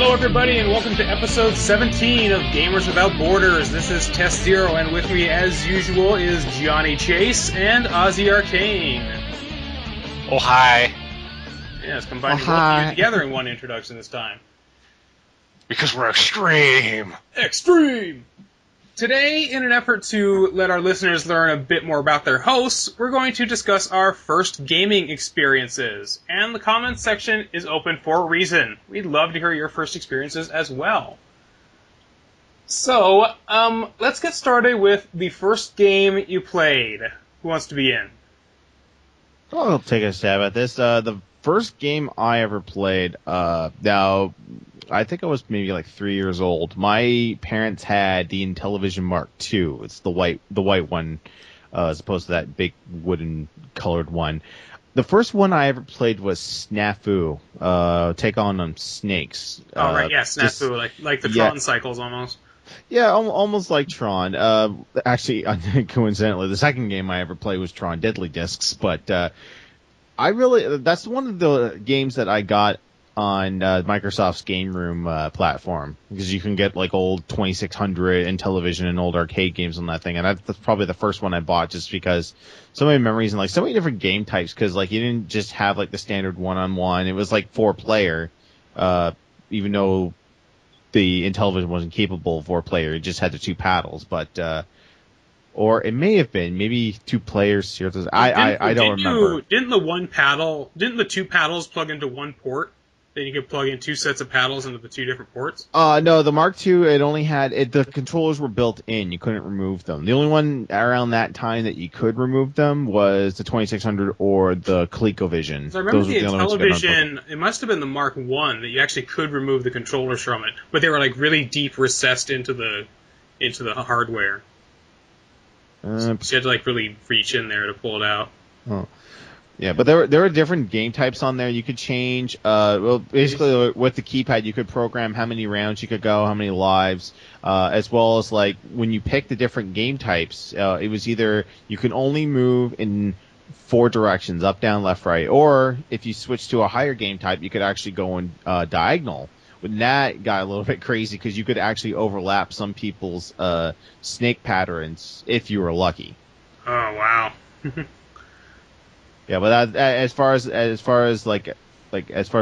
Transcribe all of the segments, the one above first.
Hello, everybody, and welcome to episode 17 of Gamers Without Borders. This is TestZero, and with me, as usual, is Johnny Chase and Ozzie Arcane. Oh, hi. Yes, combining both of you together in one introduction this time. Because we're extreme. Extreme! Today, in an effort to let our listeners learn a bit more about their hosts, we're going to discuss our first gaming experiences. And the comments section is open for a reason. We'd love to hear your first experiences as well. So, let's get started with the first game you played. Who wants to begin? I'll take a stab at this. The first game I ever played, now, I think I was maybe like 3 years old. My parents had the Intellivision Mark II. It's the white one, as opposed to that big wooden colored one. The first one I ever played was Snafu, Take on Snakes. Oh, right, yeah, Snafu, like the Tron cycles almost. Yeah, almost like Tron. Actually, coincidentally, the second game I ever played was Tron Deadly Discs, but that's one of the games that I got on Microsoft's Game Room platform, because you can get like old 2600 Intellivision and old arcade games on that thing, and that's probably the first one I bought, just because so many memories and like so many different game types, because like you didn't just have like the standard one-on-one, it was like 4-player, even though the Intellivision wasn't capable of 4-player, it just had the 2 paddles, but or it may have been maybe 2 players. I don't remember. Didn't the 2 paddles plug into one port? Then you could plug in 2 sets of paddles into the 2 different ports? No, the Mark II, it only had the controllers were built in. You couldn't remove them. The only one around that time that you could remove them was the 2600 or the ColecoVision. So I remember the Intellivision, it must have been the Mark I that you actually could remove the controllers from it, but they were like really deep recessed into the hardware. So you had to like really reach in there to pull it out. Oh. Yeah, but there were different game types on there. You could change, basically with the keypad, you could program how many rounds you could go, how many lives, as well as like when you pick the different game types, it was either you can only move in 4 directions, up, down, left, right, or if you switch to a higher game type, you could actually go in diagonal. When that got a little bit crazy, because you could actually overlap some people's snake patterns if you were lucky. Oh, wow. Yeah, but as far as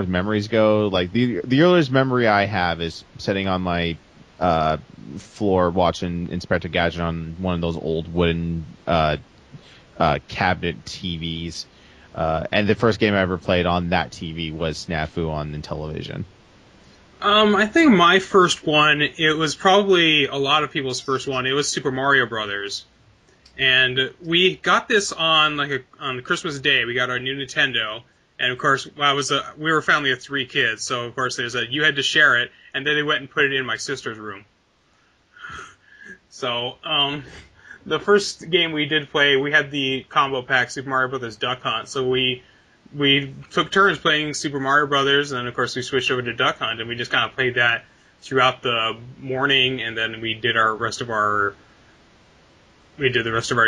memories go, like the earliest memory I have is sitting on my floor watching Inspector Gadget on one of those old wooden cabinet TVs, and the first game I ever played on that TV was Snafu on Intellivision. I think my first one, it was probably a lot of people's first one. It was Super Mario Brothers. And we got this on Christmas Day. We got our new Nintendo, and of course, we were a family of 3 kids, so of course you had to share it, and then they went and put it in my sister's room. So, the first game we did play, we had the combo pack Super Mario Brothers Duck Hunt, so we took turns playing Super Mario Brothers, and then of course we switched over to Duck Hunt, and we just kind of played that throughout the morning, and then we did the rest of our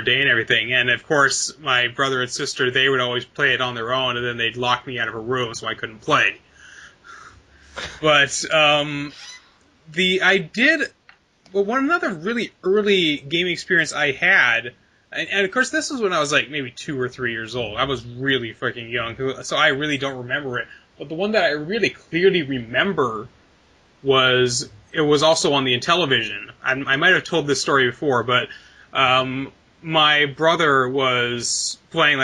day and everything. And of course, my brother and sister, they would always play it on their own, and then they'd lock me out of a room so I couldn't play. But another really early gaming experience I had, and of course this was when I was like maybe 2 or 3 years old. I was really freaking young, so I really don't remember it. But the one that I really clearly remember was also on the Intellivision. I might have told this story before, but my brother was playing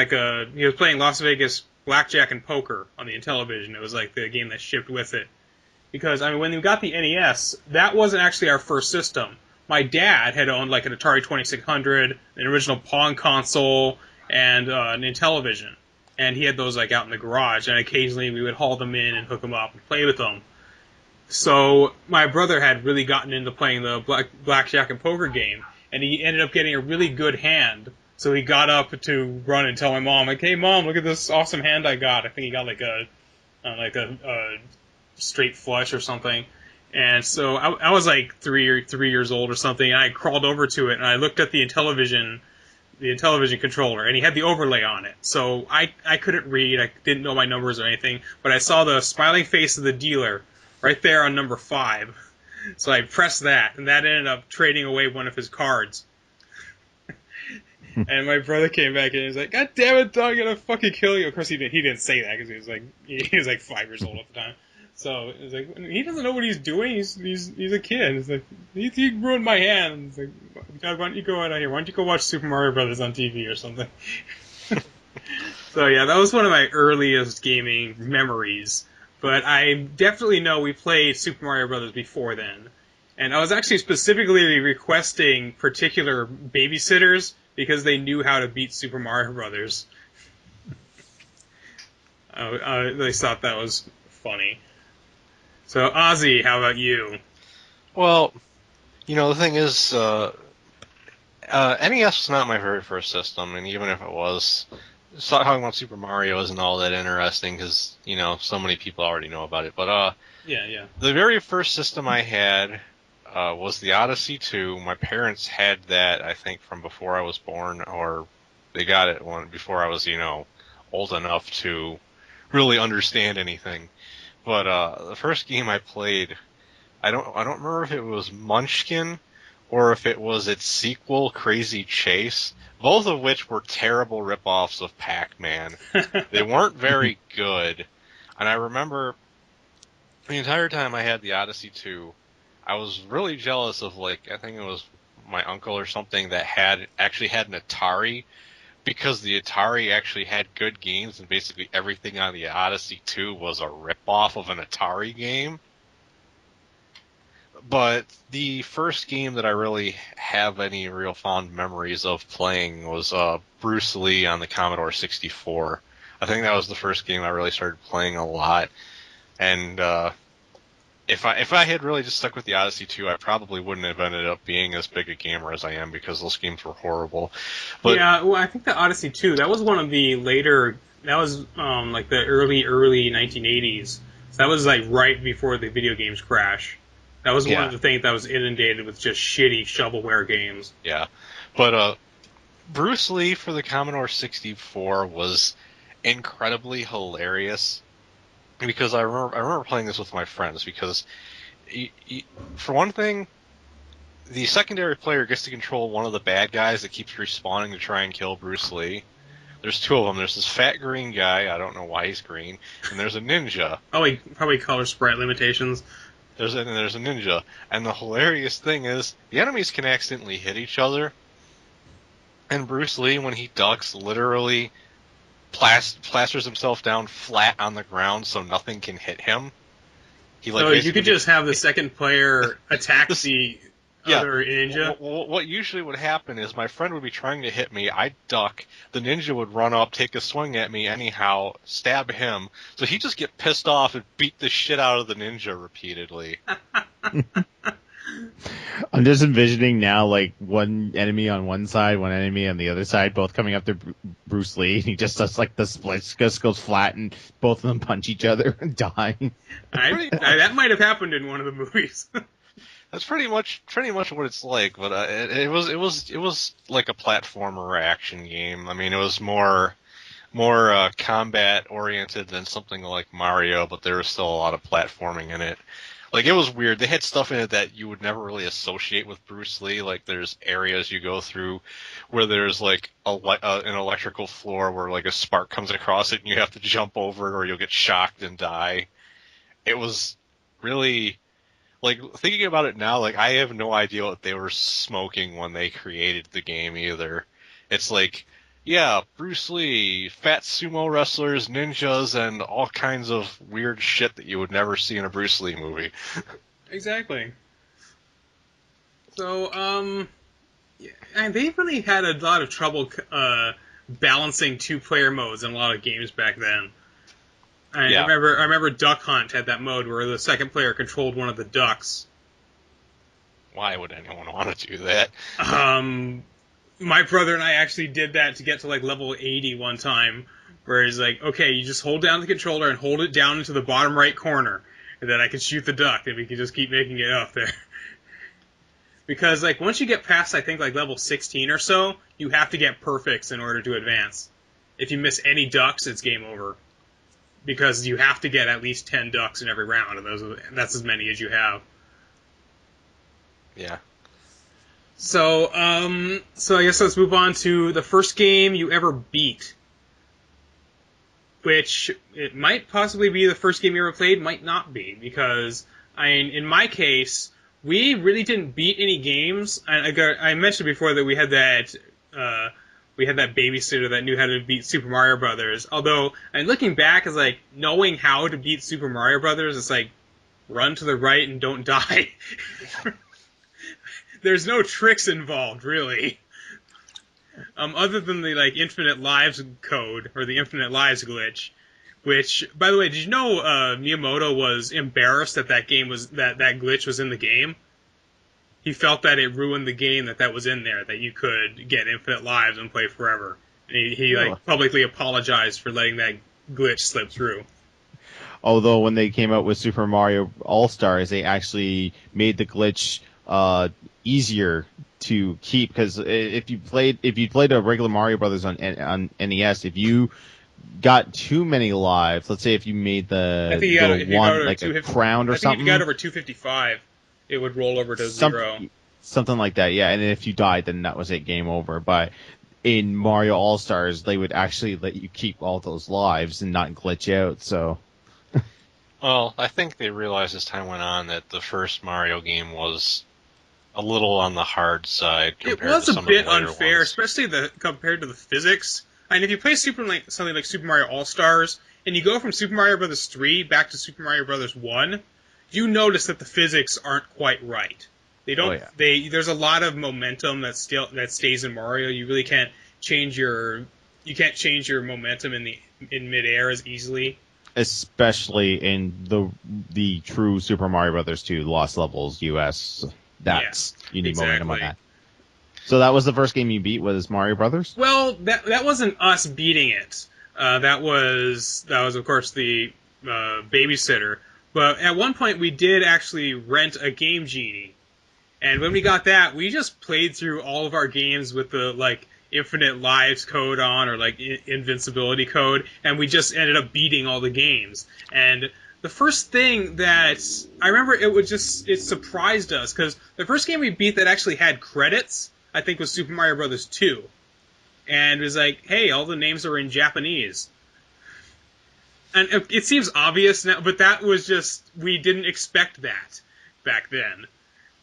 Las Vegas Blackjack and Poker on the Intellivision. It was like the game that shipped with it. Because, when we got the NES, that wasn't actually our first system. My dad had owned like an Atari 2600, an original Pong console, and an Intellivision. And he had those like out in the garage, and occasionally we would haul them in and hook them up and play with them. So my brother had really gotten into playing the Blackjack and Poker game. And he ended up getting a really good hand. So he got up to run and tell my mom, like, "Hey, Mom, look at this awesome hand I got." I think he got like a straight flush or something. And so I was like 3 years old or something, and I crawled over to it, and I looked at the Intellivision controller, and he had the overlay on it. So I couldn't read, I didn't know my numbers or anything, but I saw the smiling face of the dealer right there on number 5. So I pressed that, and that ended up trading away one of his cards. And my brother came back and he was like, "God damn it, dog, I'm gonna fucking kill you." Of course, he didn't say that because he was like 5 years old at the time. So it was like, he doesn't know what he's doing. He's a kid. It's like, he ruined my hand. It's like, "Dog, why don't you go out of here? Why don't you go watch Super Mario Brothers on TV or something?" So yeah, that was one of my earliest gaming memories. But I definitely know we played Super Mario Brothers before then. And I was actually specifically requesting particular babysitters because they knew how to beat Super Mario Brothers. They thought that was funny. So, Ozzy, how about you? Well, the thing is, NES was not my very first system, and even if it was, talking about Super Mario isn't all that interesting because, so many people already know about it. But Yeah. the very first system I had was the Odyssey 2. My parents had that, I think, from before I was born, or they got it before I was, old enough to really understand anything. But the first game I played, I don't remember if it was Munchkin or if it was its sequel, Crazy Chase, both of which were terrible ripoffs of Pac-Man. They weren't very good. And I remember the entire time I had the Odyssey 2, I was really jealous of, I think it was my uncle or something that actually had an Atari, because the Atari actually had good games, and basically everything on the Odyssey 2 was a ripoff of an Atari game. But the first game that I really have any real fond memories of playing was Bruce Lee on the Commodore 64. I think that was the first game I really started playing a lot. And if I had really just stuck with the Odyssey 2, I probably wouldn't have ended up being as big a gamer as I am because those games were horrible. But Yeah, well, I think the Odyssey 2, that was one of the later, that was like the early 1980s. So that was like right before the video games crash. That was one of the things that was inundated with just shitty shovelware games. Yeah. But Bruce Lee for the Commodore 64 was incredibly hilarious because I remember playing this with my friends because, for one thing, the secondary player gets to control one of the bad guys that keeps respawning to try and kill Bruce Lee. There's 2 of them. There's this fat green guy. I don't know why he's green. And there's a ninja. Probably color sprite limitations. There's a ninja. And the hilarious thing is, the enemies can accidentally hit each other. And Bruce Lee, when he ducks, literally plasters himself down flat on the ground so nothing can hit him. So you could just have the second player attack the other ninja? What usually would happen is my friend would be trying to hit me, I'd duck, the ninja would run up, take a swing at me anyhow, stab him, so he'd just get pissed off and beat the shit out of the ninja repeatedly. I'm just envisioning now, one enemy on one side, one enemy on the other side, both coming up to Bruce Lee, and he just does the split, just goes flat, and both of them punch each other and die. That might have happened in one of the movies. That's pretty much what it's like, but it was like a platformer action game. I mean, it was more combat oriented than something like Mario, but there was still a lot of platforming in it. It was weird. They had stuff in it that you would never really associate with Bruce Lee. There's areas you go through where there's an electrical floor where a spark comes across it and you have to jump over it or you'll get shocked and die. It was really, thinking about it now, I have no idea what they were smoking when they created the game either. It's Bruce Lee, fat sumo wrestlers, ninjas, and all kinds of weird shit that you would never see in a Bruce Lee movie. Exactly. So, and they really had a lot of trouble balancing 2-player modes in a lot of games back then. I remember Duck Hunt had that mode where the second player controlled one of the ducks. Why would anyone want to do that? My brother and I actually did that to get to level 80 one time, where he's like, okay, you just hold down the controller and hold it down into the bottom right corner, and then I can shoot the duck, and we can just keep making it up there. Because, once you get past, I think, level 16 or so, you have to get perfects in order to advance. If you miss any ducks, it's game over. because you have to get at least 10 ducks in every round, and that's as many as you have. Yeah. So I guess let's move on to the first game you ever beat. Which, it might possibly be the first game you ever played, might not be, because, in my case, we really didn't beat any games. I mentioned before that we had that babysitter that knew how to beat Super Mario Brothers. Although, looking back, it's like, knowing how to beat Super Mario Brothers, it's like, run to the right and don't die. There's no tricks involved, really. Other than the, like, infinite lives code, or the infinite lives glitch, which, by the way, did you know, Miyamoto was embarrassed that that glitch was in the game? He felt that it ruined the game that was in there, that you could get infinite lives and play forever. And he like, publicly apologized for letting that glitch slip through. Although when they came out with Super Mario All-Stars, they actually made the glitch easier to keep, because if you played a regular Mario Brothers on NES, if you got too many lives, let's say if you made the one like a crown or something, if you got over 255, it would roll over to 0. Something like that, yeah. And if you died, then that was it, game over. But in Mario All-Stars, they would actually let you keep all those lives and not glitch out. So, well, I think they realized as time went on that the first Mario game was a little on the hard side compared to some of the later ones. It was a bit unfair, especially compared to the physics. And if you play something like Super Mario All-Stars, and you go from Super Mario Bros. 3 back to Super Mario Bros. 1, you notice that the physics aren't quite right. They don't. Oh, yeah. There's a lot of momentum that stays in Mario. You really can't change your momentum in midair as easily. Especially in the true Super Mario Brothers 2 Lost Levels US. You need momentum on that. So that was the first game you beat, was Mario Brothers? Well, that wasn't us beating it. That was of course the babysitter. But at one point we did actually rent a Game Genie, and when we got that, we just played through all of our games with the like infinite lives code on, or like invincibility code, and we just ended up beating all the games. And the first thing that I remember, it surprised us, because the first game we beat that actually had credits, I think, was Super Mario Bros. 2. And it was like, hey, all the names are in Japanese. And it seems obvious now, but that was just, we didn't expect that back then.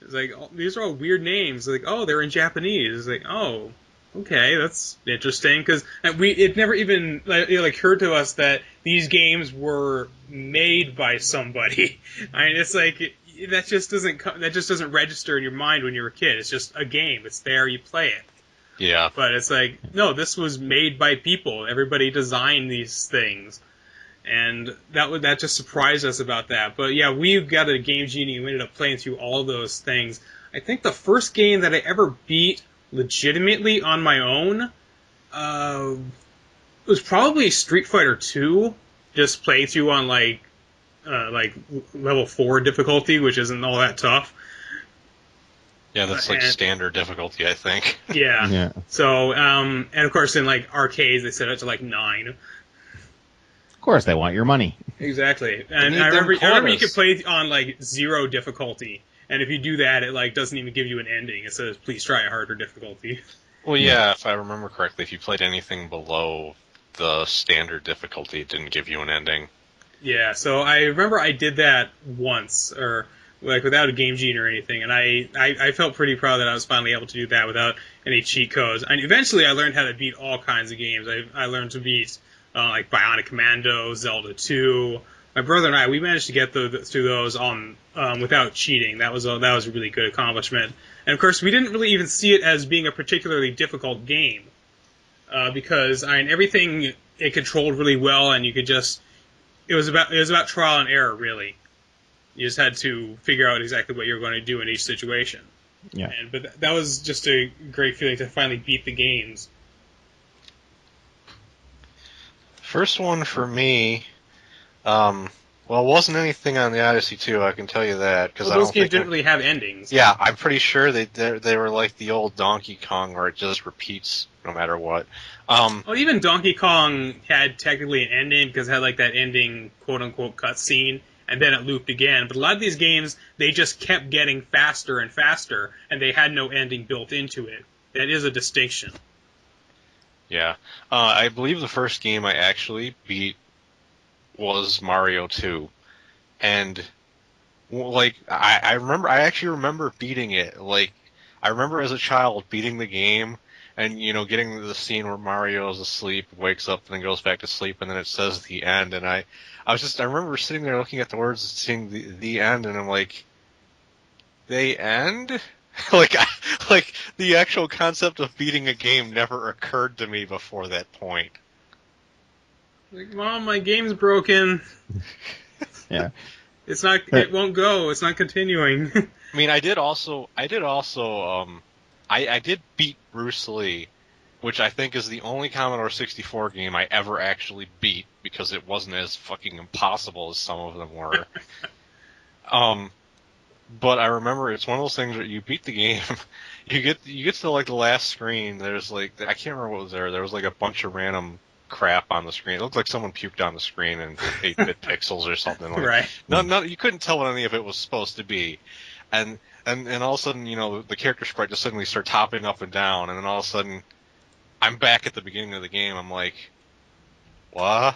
It's like, oh, these are all weird names. Like, oh, they're in Japanese. It's like, oh, okay, that's interesting, because it never even occurred to us that these games were made by somebody. I mean, it's like that just doesn't register in your mind when you're a kid. It's just a game. It's there, you play it. Yeah. But it's like, no, this was made by people. Everybody designed these things, and that just surprised us about that. But yeah, we got a Game Genie and we ended up playing through all of those things. I think the first game that I ever beat legitimately on my own was probably Street Fighter 2, just play through on like level 4 difficulty, which isn't all that tough. Yeah, that's like standard difficulty, I think. Yeah. So and of course in like arcades they set it to like 9. Of course they want your money. Exactly. And I remember you could play on like 0 difficulty. And if you do that, it like doesn't even give you an ending. It says, please try a harder difficulty. Well, yeah, if I remember correctly, if you played anything below the standard difficulty, it didn't give you an ending. Yeah, so I remember I did that once, or like without a Game Genie or anything, and I felt pretty proud that I was finally able to do that without any cheat codes. And eventually I learned how to beat all kinds of games. I learned to beat like Bionic Commando, Zelda 2. My brother and I, we managed to get through those without cheating. That was a really good accomplishment. And of course, we didn't really even see it as being a particularly difficult game, because everything it controlled really well, and you could just it was about trial and error, really. You just had to figure out exactly what you were going to do in each situation. Yeah. But that was just a great feeling to finally beat the games. First one for me. Well, it wasn't anything on the Odyssey 2, I can tell you that. Because those games didn't really have endings. Yeah, I'm pretty sure they were like the old Donkey Kong, where it just repeats no matter what. Well, even Donkey Kong had technically an ending because it had like that ending quote-unquote cutscene, and then it looped again. But a lot of these games, they just kept getting faster and faster, and they had no ending built into it. That is a distinction. Yeah. I believe the first game I actually beat was Mario 2. And, like, I actually remember beating it. Like, I remember as a child beating the game and, getting to the scene where Mario is asleep, wakes up, and then goes back to sleep, and then it says the end. And I remember sitting there looking at the words and seeing the end, and I'm like, they end? like the actual concept of beating a game never occurred to me before that point. Like, Mom, my game's broken. Yeah. It's not. It won't go. It's not continuing. I mean, I did beat Bruce Lee, which I think is the only Commodore 64 game I ever actually beat because it wasn't as fucking impossible as some of them were. But I remember it's one of those things where you beat the game, you get to like the last screen. There's like, I can't remember what was there. There was like a bunch of random crap on the screen. It looked like someone puked on the screen in 8-bit pixels or something. Like, right. No, you couldn't tell what any of it was supposed to be, and all of a sudden, the character sprite just suddenly starts hopping up and down, and then all of a sudden, I'm back at the beginning of the game. I'm like, what?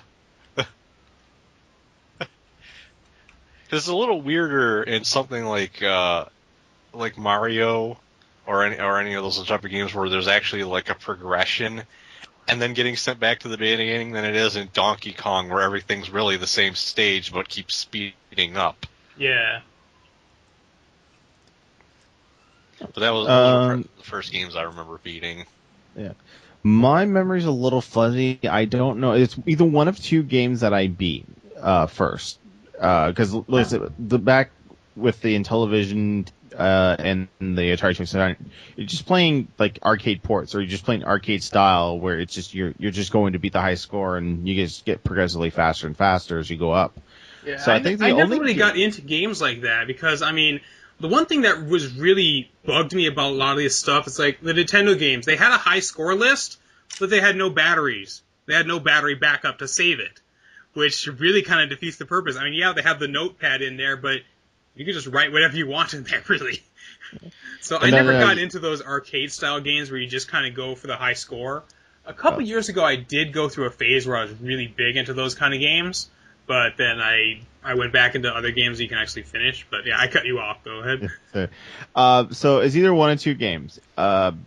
It's a little weirder in something like Mario or any of those type of games where there's actually like a progression and then getting sent back to the beginning than it is in Donkey Kong where everything's really the same stage but keeps speeding up. Yeah. But those were the first games I remember beating. Yeah. My memory's a little fuzzy. I don't know. It's either one of two games that I beat first. Because the back with the Intellivision and the Atari 2600, you're just playing like arcade ports, or you're just playing arcade style, where it's just you're just going to beat the high score, and you just get progressively faster and faster as you go up. Yeah, so I think I never really got into games like that because I mean, the one thing that was really bugged me about a lot of this stuff is like the Nintendo games. They had a high score list, but they had no batteries. They had no battery backup to save it, which really kind of defeats the purpose. I mean, yeah, they have the notepad in there, but you can just write whatever you want in there, really. So I never got into those arcade-style games where you just kind of go for the high score. A couple years ago, I did go through a phase where I was really big into those kind of games, but then I went back into other games that you can actually finish. But yeah, I cut you off. Go ahead. So it's either one of two games. And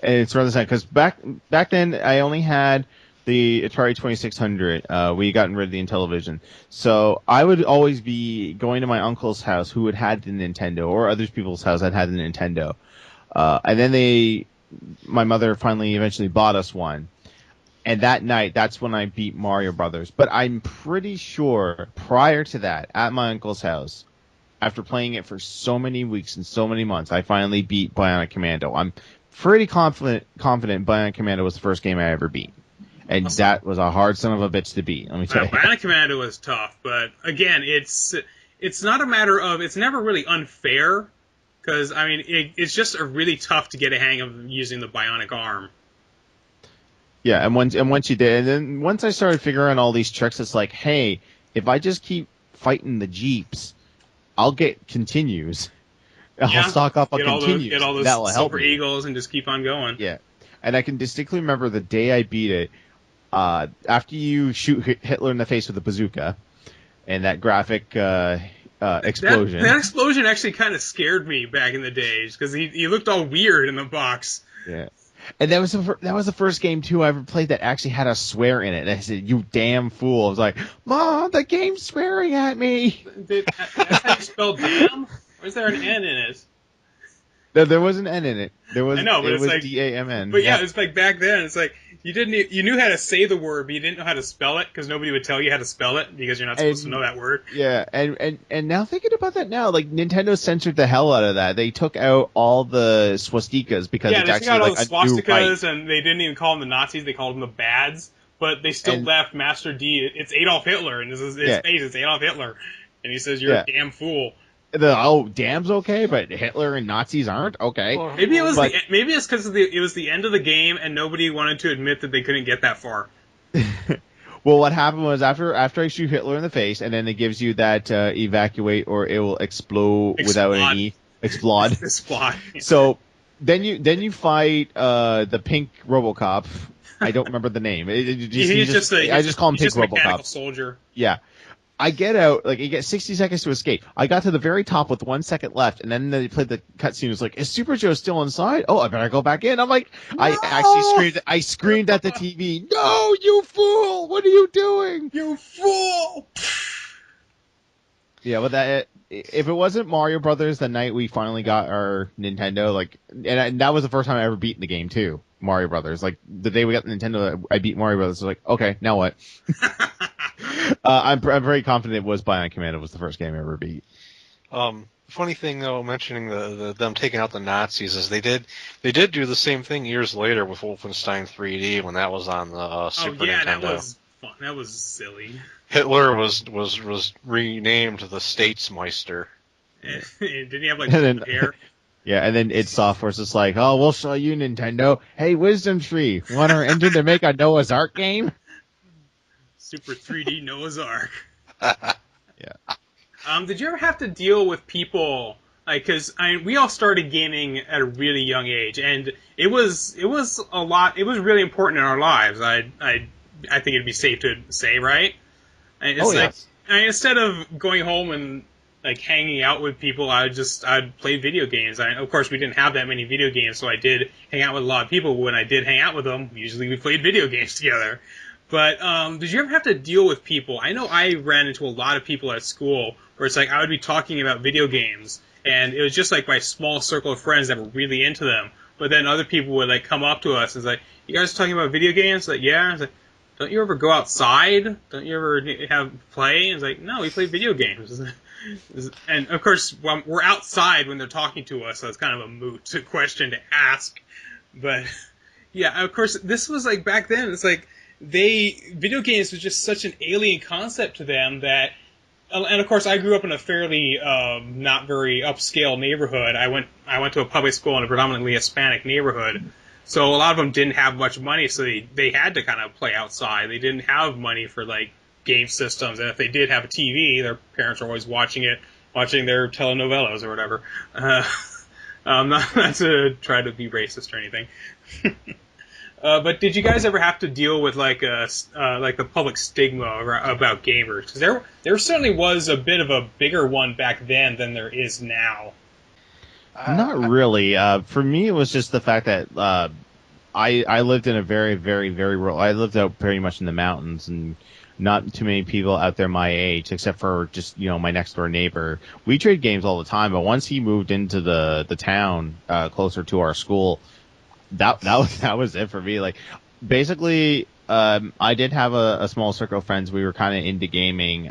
it's around the same, because back then I only had the Atari 2600. We gotten rid of the Intellivision. So I would always be going to my uncle's house who had had the Nintendo, or other people's house that had the Nintendo. And then my mother finally eventually bought us one. And that night, that's when I beat Mario Brothers. But I'm pretty sure prior to that, at my uncle's house, after playing it for so many weeks and so many months, I finally beat Bionic Commando. I'm pretty confident Bionic Commando was the first game I ever beat. And that was a hard son of a bitch to beat, let me tell you. Bionic Commando was tough, but again, it's not a matter of, it's never really unfair, because, I mean, it's just really tough to get a hang of using the bionic arm. Yeah, and once you did, and then once I started figuring out all these tricks, it's like, hey, if I just keep fighting the Jeeps, I'll get continues. I'll stock up on continues. Get all those Silver Eagles and just keep on going. Yeah. And I can distinctly remember the day I beat it, after you shoot Hitler in the face with a bazooka, and that graphic explosion. That explosion actually kind of scared me back in the days, because he looked all weird in the box. Yeah. And that was the first game, too, I ever played that actually had a swear in it. And I said, you damn fool. I was like, Mom, the game's swearing at me. That's how you spell damn? Or is there an N in it? No, there was an N in it. I know, but it was like D-A-M-N. But yeah, it's like back then, it's like, you knew how to say the word, but you didn't know how to spell it, because nobody would tell you how to spell it, because you're not supposed to know that word. Yeah, and now thinking about that now, like, Nintendo censored the hell out of that. They took out all the swastikas, because it's actually like a new right. Swastikas, and they didn't even call them the Nazis, they called them the Bads, but they still left Master D, it's Adolf Hitler, and his face is Adolf Hitler, and he says, you're a damn fool. Damn's okay, but Hitler and Nazis aren't okay. Well, Maybe it was But- maybe it's because it was the end of the game and nobody wanted to admit that they couldn't get that far. Well, what happened was after I shoot Hitler in the face, and then it gives you that evacuate or it will explode without an E. Explode. Explode. So then you fight the pink RoboCop. I don't remember the name. I just call him Pink RoboCop. RoboCop. Soldier. Yeah. I get out, you get 60 seconds to escape. I got to the very top with 1 second left, and then they played the cutscene. It was like, is Super Joe still inside? Oh, I better go back in. I'm like, no! I screamed at the TV, no, you fool! What are you doing? You fool! Yeah, but if it wasn't Mario Brothers the night we finally got our Nintendo, and that was the first time I ever beaten the game too, Mario Brothers. Like, the day we got the Nintendo, I beat Mario Brothers. I was like, okay, now what? I'm very confident it was Bionic Commando was the first game I ever beat. Funny thing though, mentioning them taking out the Nazis, is they did do the same thing years later with Wolfenstein 3D when that was on the Super Nintendo. That was fun. That was silly. Hitler was renamed the Statesmeister. Didn't he have hair? Yeah, and then id Software's just like, oh, we'll show you, Nintendo. Hey, Wisdom Tree, want our engine to make a Noah's Ark game? Super 3D Noah's Ark. Yeah. Did you ever have to deal with people, because we all started gaming at a really young age, and it was a lot. It was really important in our lives. I think it'd be safe to say, right? And it's instead of going home and hanging out with people, I'd play video games. Of course, we didn't have that many video games, so I did hang out with a lot of people. When I did hang out with them, usually we played video games together. But did you ever have to deal with people? I know I ran into a lot of people at school where it's I would be talking about video games, and it was just my small circle of friends that were really into them. But then other people would come up to us and say, "You guys talking about video games?" Yeah. I was like, "Don't you ever go outside? Don't you ever have play?" And it's no, we play video games. And of course, we're outside when they're talking to us, so it's kind of a moot question to ask. But yeah, of course, this was back then. It's video games was just such an alien concept to them that, and of course I grew up in a fairly not very upscale neighborhood. I went to a public school in a predominantly Hispanic neighborhood, so a lot of them didn't have much money, so they had to kind of play outside. They didn't have money for game systems, and if they did have a TV, their parents were always watching their telenovelas or whatever. Not to try to be racist or anything. But did you guys ever have to deal with the public stigma about gamers? Because there certainly was a bit of a bigger one back then than there is now. Not really. For me, it was just the fact that I lived in a very, very, very rural. I lived out pretty much in the mountains, and not too many people out there my age, except for just my next door neighbor. We trade games all the time, but once he moved into the town closer to our school, that was it for me. Basically, I did have a small circle of friends. We were kind of into gaming.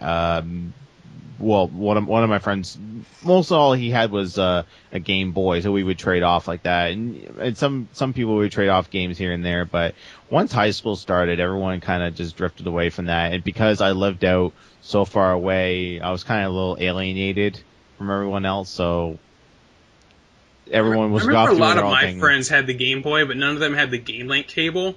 Well, one of my friends, most all he had was a Game Boy, so we would trade off like that. And some people would trade off games here and there. But once high school started, everyone kind of just drifted away from that. And because I lived out so far away, I was kind of a little alienated from everyone else. So everyone was. I remember a lot of my friends had the Game Boy, but none of them had the Game Link cable.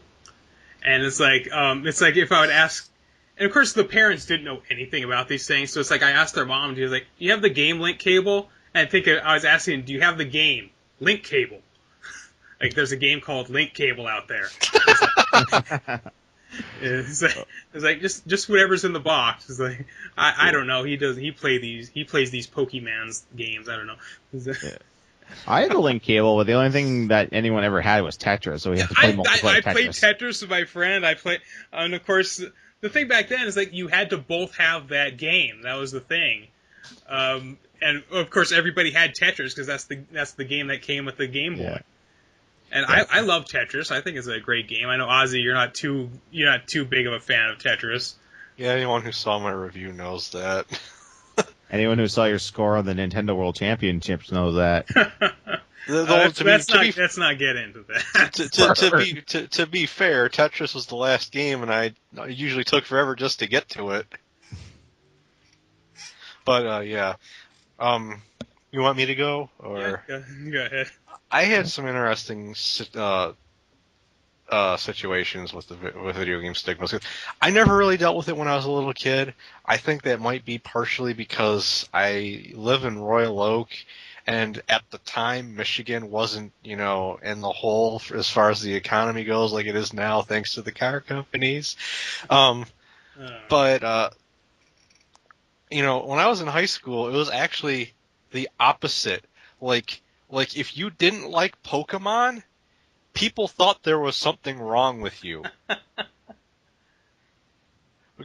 And it's if I would ask, and of course the parents didn't know anything about these things, so it's I asked their mom, she was like, "Do you have the Game Link cable?" And I think I was asking, "Do you have the game Link cable?" There's a game called Link Cable out there. It's just whatever's in the box. It's I don't know. He plays these Pokemon games. I don't know. Yeah. I had the Link cable, but the only thing that anyone ever had was Tetris, so we had to play multiplayer Tetris. I played Tetris with my friend. And of course, the thing back then is you had to both have that game. That was the thing. And of course, everybody had Tetris because that's the game that came with the Game Boy. Yeah. And yeah. I love Tetris. I think it's a great game. I know Ozzie, you're not too big of a fan of Tetris. Yeah, anyone who saw my review knows that. Anyone who saw your score on the Nintendo World Championships knows that. Let's not get into that. To be fair, Tetris was the last game, and I usually took forever just to get to it. But yeah, You want me to go? Or Yeah, go ahead. I had some interesting situations with with video game stigmas. I never really dealt with it when I was a little kid. I think that might be partially because I live in Royal Oak, and at the time, Michigan wasn't, in the hole as far as the economy goes like it is now, thanks to the car companies. Um, but when I was in high school, it was actually the opposite. Like if you didn't like Pokemon, people thought there was something wrong with you. But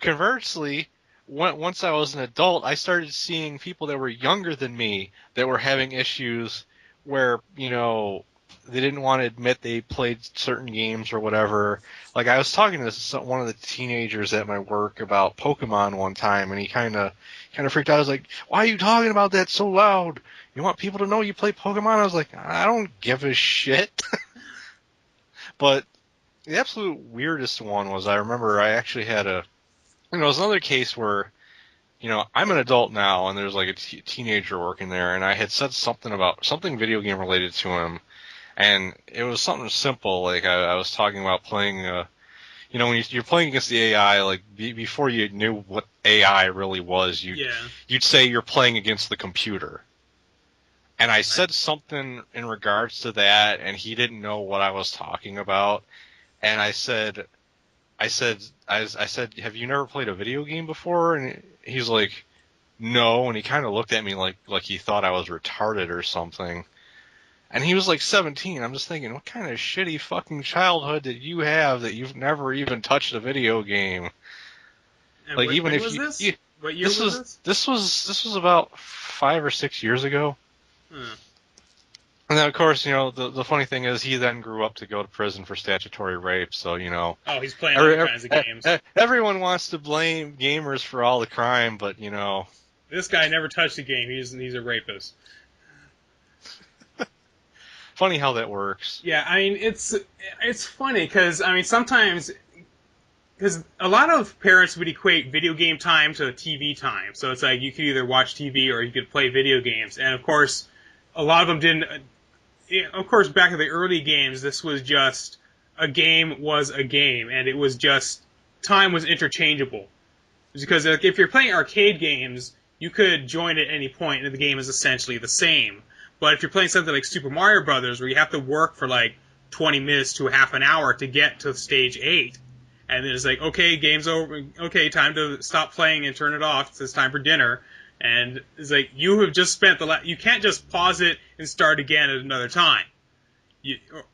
conversely, once I was an adult, I started seeing people that were younger than me that were having issues where, they didn't want to admit they played certain games or whatever. Like, I was talking to one of the teenagers at my work about Pokemon one time, and he kind of freaked out. I was like, "Why are you talking about that so loud? You want people to know you play Pokemon?" I was like, "I don't give a shit." But the absolute weirdest one was, I remember I actually had it was another case where, I'm an adult now, and there's like a teenager working there, and I had said something video game related to him, and it was something simple, like I was talking about playing, when you're playing against the AI, like before you knew what AI really was, you'd say you're playing against the computer. And I said something in regards to that, and he didn't know what I was talking about. And I said, have you never played a video game before? And he's like, no. And he kind of looked at me like he thought I was retarded or something. And he was like 17. I'm just thinking, what kind of shitty fucking childhood did you have that you've never even touched a video game? And like, what, even when if was you, this? you, What year was this? This was about 5 or 6 years ago. And then, of course, the funny thing is he then grew up to go to prison for statutory rape, so, Oh, he's playing other kinds of games. Everyone wants to blame gamers for all the crime, but, This guy never touched a game. He's a rapist. Funny how that works. Yeah, I mean, it's funny, because, I mean, sometimes... Because a lot of parents would equate video game time to TV time. So it's like you could either watch TV or you could play video games. And, of course, a lot of them didn't... Of course, back in the early games, this was just... A game was a game, and it was just... Time was interchangeable. Because if you're playing arcade games, you could join at any point, and the game is essentially the same. But if you're playing something like Super Mario Brothers, where you have to work for like 20 minutes to half an hour to get to stage 8, and then it's like, okay, game's over, okay, time to stop playing and turn it off, it's time for dinner, and it's like, you have just spent you can't just pause it and start again at another time.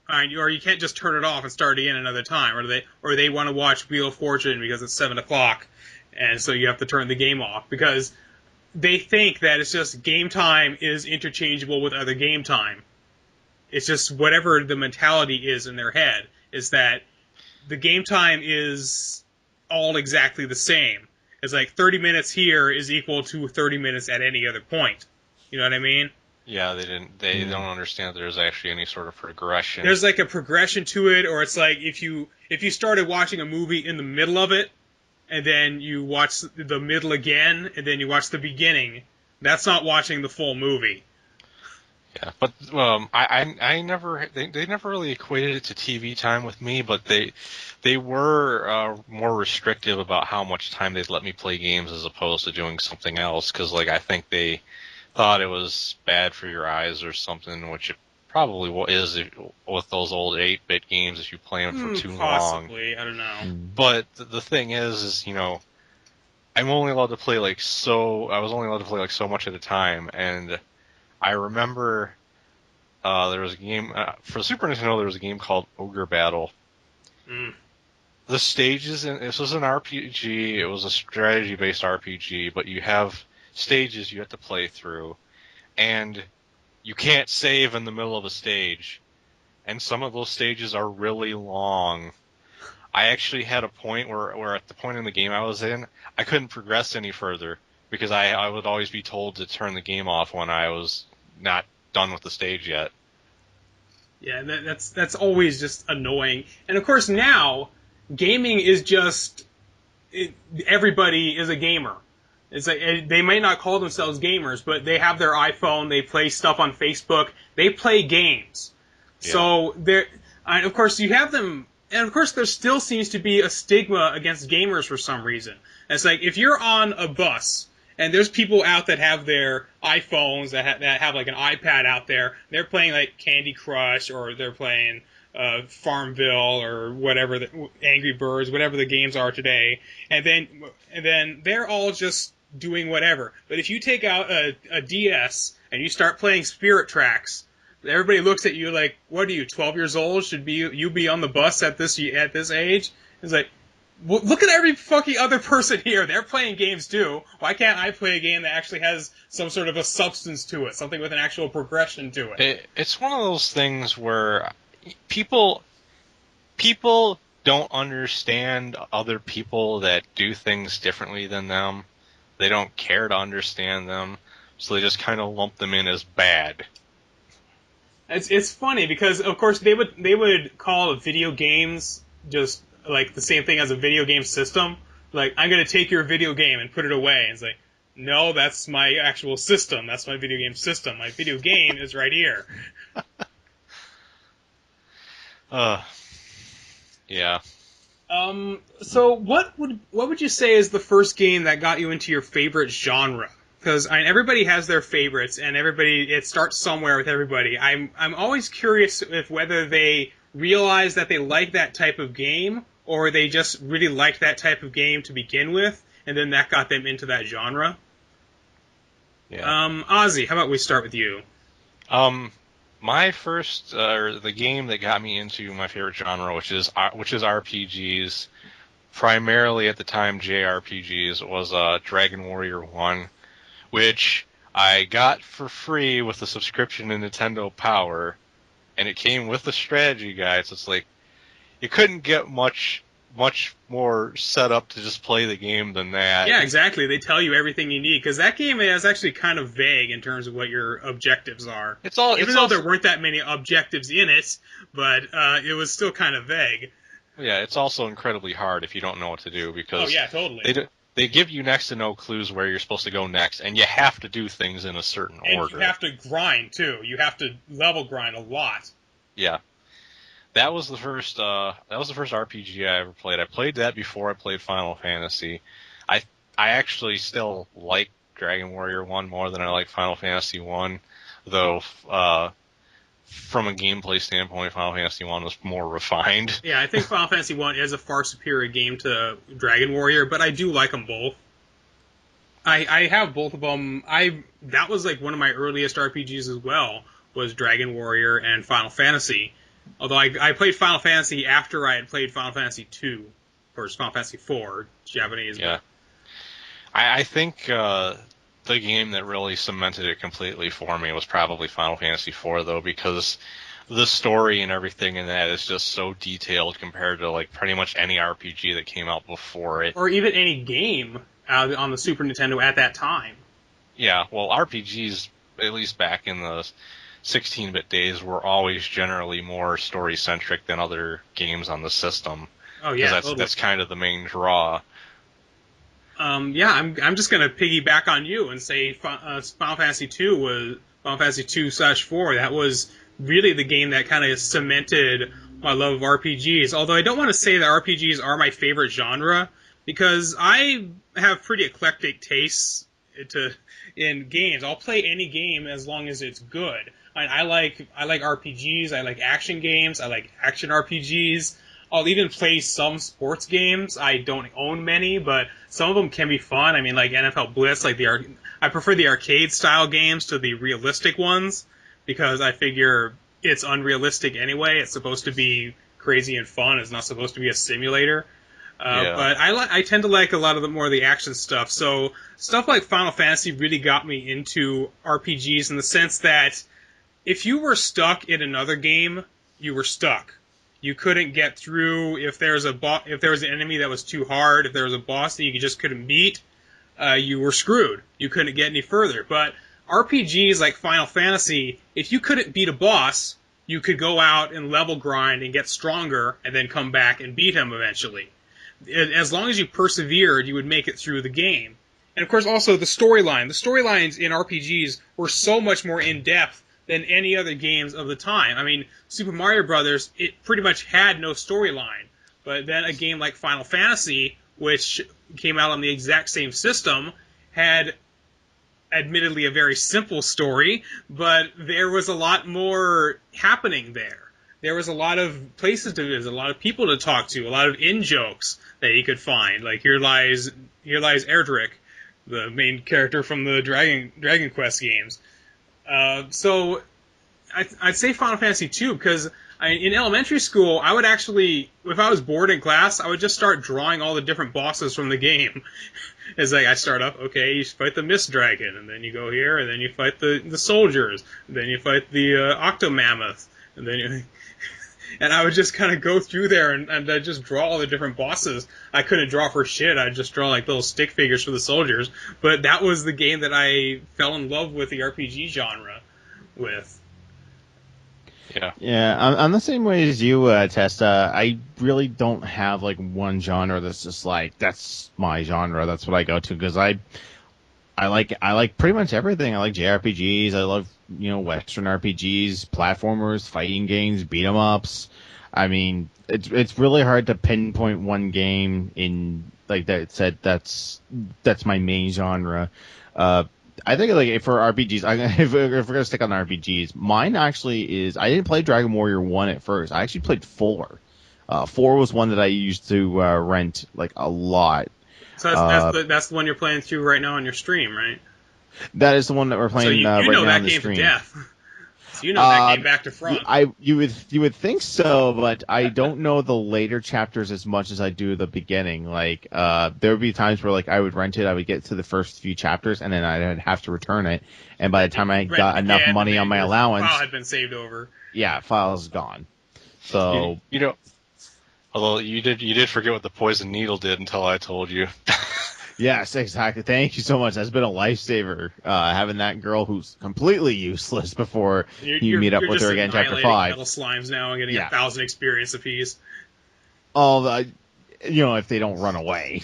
Or you can't just turn it off and start again another time, or they want to watch Wheel of Fortune because it's 7 o'clock, and so you have to turn the game off, because they think that it's just game time is interchangeable with other game time. It's just whatever the mentality is in their head, is that the game time is all exactly the same. It's like 30 minutes here is equal to 30 minutes at any other point. You know what I mean? Yeah, they don't understand that there's actually any sort of progression. There's like a progression to it, or it's like if you started watching a movie in the middle of it, and then you watch the middle again, and then you watch the beginning, that's not watching the full movie. Yeah, but I never they never really equated it to TV time with me, but they were more restrictive about how much time they'd let me play games as opposed to doing something else, because like I think they thought it was bad for your eyes or something, which it probably is with those old 8-bit games if you play them for too long. Possibly, I don't know. But the thing is I'm only allowed to play I was only allowed to play like so much at a time, and I remember there was a game for Super Nintendo. There was a game called Ogre Battle. The stages this was an RPG. It was a strategy-based RPG, but you have stages you have to play through, and you can't save in the middle of a stage, and some of those stages are really long. I actually had a point where at the point in the game I was in, I couldn't progress any further because I would always be told to turn the game off when I was not done with the stage yet. Yeah, that's always just annoying. And of course now, gaming is just... everybody is a gamer. It's like they might not call themselves gamers, but they have their iPhone. They play stuff on Facebook. They play games. Yeah. So there, and of course you have them, and of course there still seems to be a stigma against gamers for some reason. And it's like if you're on a bus and there's people out that have their iPhones that have like an iPad out there, they're playing like Candy Crush or they're playing Farmville or whatever, Angry Birds, whatever the games are today, and then they're all just doing whatever. But if you take out a DS and you start playing Spirit Tracks, everybody looks at you like, "What are you, 12 years old? Should you be on the bus at this age?" It's like, well, look at every fucking other person here. They're playing games too. Why can't I play a game that actually has some sort of a substance to it, something with an actual progression to it? It's one of those things where people don't understand other people that do things differently than them. They don't care to understand them, so they just kind of lump them in as bad. It's funny because of course they would call video games just like the same thing as a video game system. Like, I'm gonna take your video game and put it away. And it's like, no, that's my actual system. That's my video game system. My video game is right here. Yeah. So what would you say is the first game that got you into your favorite genre? Because everybody has their favorites, and it starts somewhere with everybody. I'm always curious if whether they realize that they like that type of game, or they just really liked that type of game to begin with, and then that got them into that genre. Yeah. Ozzie, how about we start with you? My first, the game that got me into my favorite genre, which is RPGs, primarily at the time JRPGs, was Dragon Warrior 1, which I got for free with a subscription to Nintendo Power, and it came with the strategy guide, so it's like, you couldn't get much more set up to just play the game than that. Yeah, exactly. They tell you everything you need, because that game is actually kind of vague in terms of what your objectives are. Even though there weren't that many objectives in it, but it was still kind of vague. Yeah, it's also incredibly hard if you don't know what to do, because totally. They give you next to no clues where you're supposed to go next, and you have to do things in a certain order. And you have to grind, too. You have to level grind a lot. Yeah. That was the first RPG I ever played. I played that before I played Final Fantasy. I actually still like Dragon Warrior 1 more than I like Final Fantasy 1, though from a gameplay standpoint, Final Fantasy 1 was more refined. Yeah, I think Final Fantasy 1 is a far superior game to Dragon Warrior, but I do like them both. I have both of them. That was like one of my earliest RPGs as well, was Dragon Warrior and Final Fantasy. Although I played Final Fantasy after I had played Final Fantasy 2, of course, Final Fantasy 4, Japanese. Yeah. I think the game that really cemented it completely for me was probably Final Fantasy 4, though, because the story and everything in that is just so detailed compared to like pretty much any RPG that came out before it. Or even any game on the Super Nintendo at that time. Yeah, well, RPGs, at least back in the 16-bit days, were always generally more story-centric than other games on the system. Oh yeah, totally. That's kind of the main draw. Yeah, I'm just gonna piggyback on you and say Final Fantasy 2 was Final Fantasy 2/4. That was really the game that kind of cemented my love of RPGs. Although I don't want to say that RPGs are my favorite genre, because I have pretty eclectic tastes in games. I'll play any game as long as it's good. I like RPGs. I like action games. I like action RPGs. I'll even play some sports games. I don't own many, but some of them can be fun. I mean, like NFL Blitz. I prefer the arcade style games to the realistic ones, because I figure it's unrealistic anyway. It's supposed to be crazy and fun. It's not supposed to be a simulator. But I tend to like a lot of the more of the action stuff. So stuff like Final Fantasy really got me into RPGs in the sense that if you were stuck in another game, you were stuck. You couldn't get through if there was an enemy that was too hard, if there was a boss that you just couldn't beat, you were screwed. You couldn't get any further. But RPGs like Final Fantasy, if you couldn't beat a boss, you could go out and level grind and get stronger and then come back and beat him eventually. As long as you persevered, you would make it through the game. And of course, also the storyline. The storylines in RPGs were so much more in depth than any other games of the time. I mean, Super Mario Brothers, it pretty much had no storyline. But then a game like Final Fantasy, which came out on the exact same system, had admittedly a very simple story, but there was a lot more happening there. There was a lot of places to visit, a lot of people to talk to, a lot of in-jokes that you could find. Like, here lies Erdrick, the main character from the Dragon Quest games. So I'd say Final Fantasy II, because in elementary school, I would actually, if I was bored in class, I would just start drawing all the different bosses from the game. It's like, I start up, okay, you fight the Mist Dragon, and then you go here, and then you fight the soldiers, and then you fight the Octomammoth, and then and I would just kind of go through there and I'd just draw all the different bosses. I couldn't draw for shit. I'd just draw like little stick figures for the soldiers. But that was the game that I fell in love with the RPG genre with. Yeah, I'm the same way as you, Testa. I really don't have like one genre that's just like, that's my genre. That's what I go to, because I like pretty much everything. I like JRPGs. I love, Western RPGs, platformers, fighting games, beat 'em ups. I mean, it's really hard to pinpoint one game in like that said that's my main genre. I think like for RPGs, if we're gonna stick on RPGs, mine actually is, I didn't play Dragon Warrior 1 at first. I actually played 4. 4 was one that I used to rent like a lot. So that's the one you're playing through right now on your stream, right? That is the one that we're playing right now on the stream. So you know that game to death. So you know that game back to front. You would think so, but I don't know the later chapters as much as I do the beginning. Like there would be times where like I would rent it, I would get to the first few chapters, and then I'd have to return it. And by the time I got enough money on my allowance, file had been saved over. Yeah, file's gone. So although you did forget what the poison needle did until I told you. Yes, exactly. Thank you so much. That's been a lifesaver, having that girl who's completely useless before you meet up with her again in Chapter 5. Metal slimes now and getting 1,000 experience apiece. If they don't run away.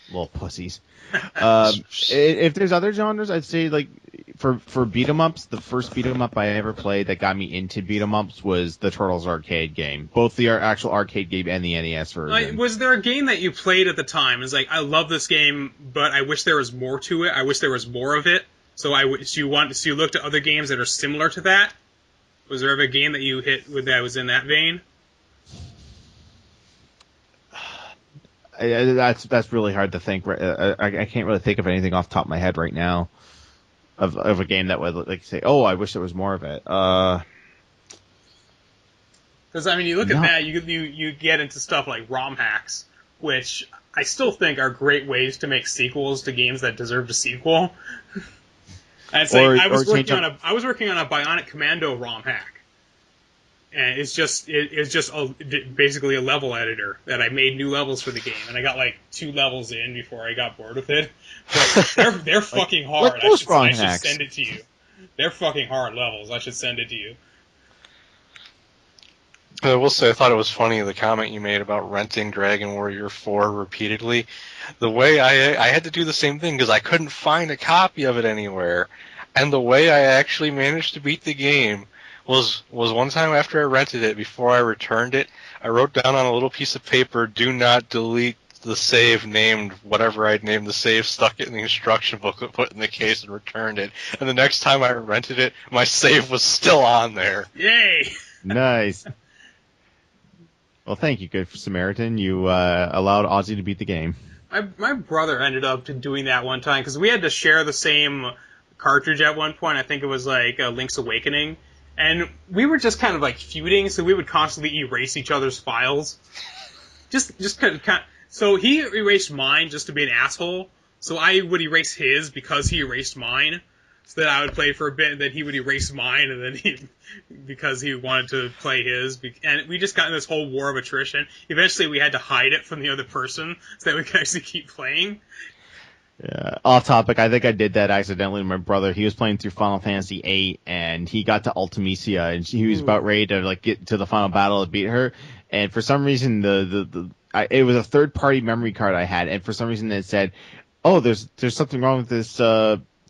Little pussies. If there's other genres, I'd say like for beat 'em ups, the first beat 'em up I ever played that got me into beat 'em ups was the Turtles arcade game, both the actual arcade game and the NES version. Was there a game that you played at the time? It's like, I love this game, but I wish there was more to it. I wish there was more of it. So you looked at other games that are similar to that. Was there ever a game that you hit with that was in that vein? That's really hard to think. I can't really think of anything off the top of my head right now of a game that would like say, oh, I wish there was more of it. Because I mean, you look at that, you get into stuff like ROM hacks, which I still think are great ways to make sequels to games that deserved a sequel. And it's like I was working on a Bionic Commando ROM hack. And it's just basically a level editor that I made new levels for the game, and I got like 2 levels in before I got bored with it. But they're fucking hard. I should send it to you. They're fucking hard levels. I should send it to you. I will say I thought it was funny the comment you made about renting Dragon Warrior 4 repeatedly. The way I had to do the same thing because I couldn't find a copy of it anywhere, and the way I actually managed to beat the game was one time after I rented it, before I returned it, I wrote down on a little piece of paper, do not delete the save named whatever I'd named the save, stuck it in the instruction booklet, put it in the case, and returned it. And the next time I rented it, my save was still on there. Yay! Nice. Well, thank you, Good Samaritan. You allowed Ozzie to beat the game. My brother ended up doing that one time, because we had to share the same cartridge at one point. I think it was like Link's Awakening. And we were just kind of like feuding, so we would constantly erase each other's files. Just kind of. So he erased mine just to be an asshole. So I would erase his because he erased mine. So that I would play for a bit, and then he would erase mine, and then because he wanted to play his. And we just got in this whole war of attrition. Eventually, we had to hide it from the other person so that we could actually keep playing. Yeah, off topic, I think I did that accidentally with my brother. He was playing through Final Fantasy VIII, and he got to Ultimisia, and he was about ready to like get to the final battle to beat her. And for some reason, it was a third-party memory card I had, and for some reason it said, oh, there's something wrong with this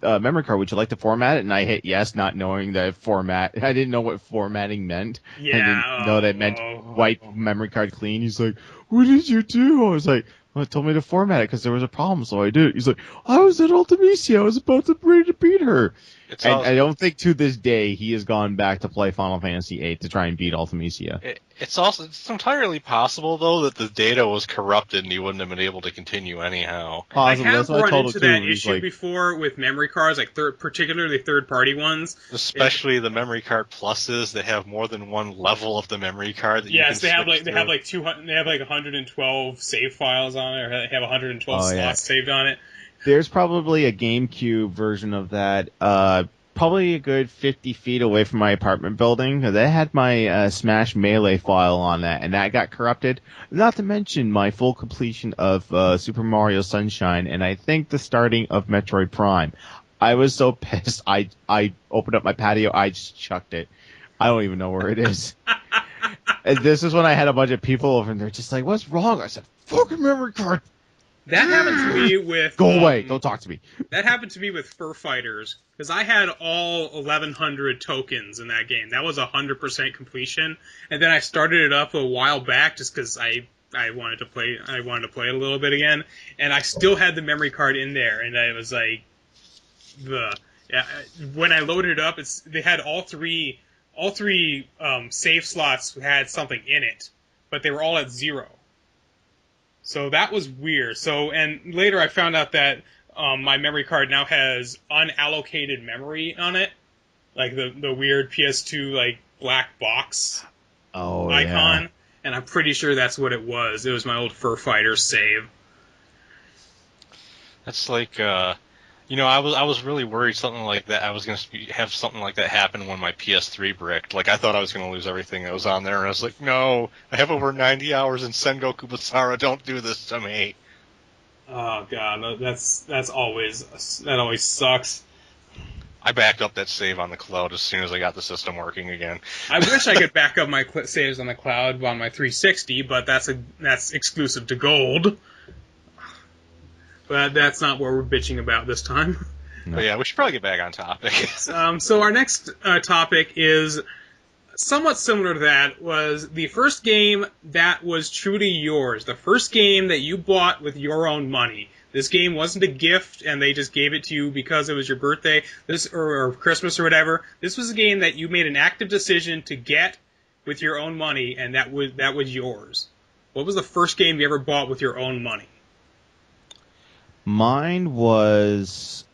memory card. Would you like to format it? And I hit yes, not knowing that format. I didn't know what formatting meant. I didn't know that it meant wipe memory card clean. He's like, what did you do? I was like, well, it told me to format it because there was a problem, so I did it. He's like, I was at Ultimisia. I was about to ready to beat her. And I don't think to this day he has gone back to play Final Fantasy VIII to try and beat Ultimisia. It's entirely possible though that the data was corrupted and he wouldn't have been able to continue anyhow. Possible. I have That's what I run told into him, that too. issue before with memory cards, like particularly third-party ones. Especially the memory card pluses that have more than one level of the memory card that you can they have switch they have like 200. They have like 112 save files on it, or they have 112 slots saved on it. There's probably a GameCube version of that. Probably a good 50 feet away from my apartment building. They had my Smash Melee file on that, and that got corrupted. Not to mention my full completion of Super Mario Sunshine, and I think the starting of Metroid Prime. I was so pissed. I opened up my patio. I just chucked it. I don't even know where it is. And this is when I had a bunch of people over, and they're just like, "What's wrong?" I said, "Fucking memory card." That happened to me with... Go away. Don't talk to me. That happened to me with Fur Fighters, because I had all 1,100 tokens in that game. That was 100% completion. And then I started it up a while back just because I wanted to play it a little bit again. And I still had the memory card in there. And I was like... when I loaded it up, they had all three save slots had something in it. But they were all at 0. So that was weird. And later I found out that my memory card now has unallocated memory on it, like the weird PS2 like black box icon. Yeah. And I'm pretty sure that's what it was. It was my old Fur Fighter save. That's like, I was really worried something like that. I was going to have something like that happen when my PS3 bricked. Like, I thought I was going to lose everything that was on there, and I was like, no, I have over 90 hours in Sengoku Basara, don't do this to me. Oh, God, that always sucks. I backed up that save on the cloud as soon as I got the system working again. I wish I could back up my saves on the cloud on my 360, but that's exclusive to Gold. But that's not what we're bitching about this time. No. But yeah, we should probably get back on topic. So our next topic is somewhat similar to that, was the first game that was truly yours. The first game that you bought with your own money. This game wasn't a gift and they just gave it to you because it was your birthday or Christmas or whatever. This was a game that you made an active decision to get with your own money, and that was yours. What was the first game you ever bought with your own money? Mine was...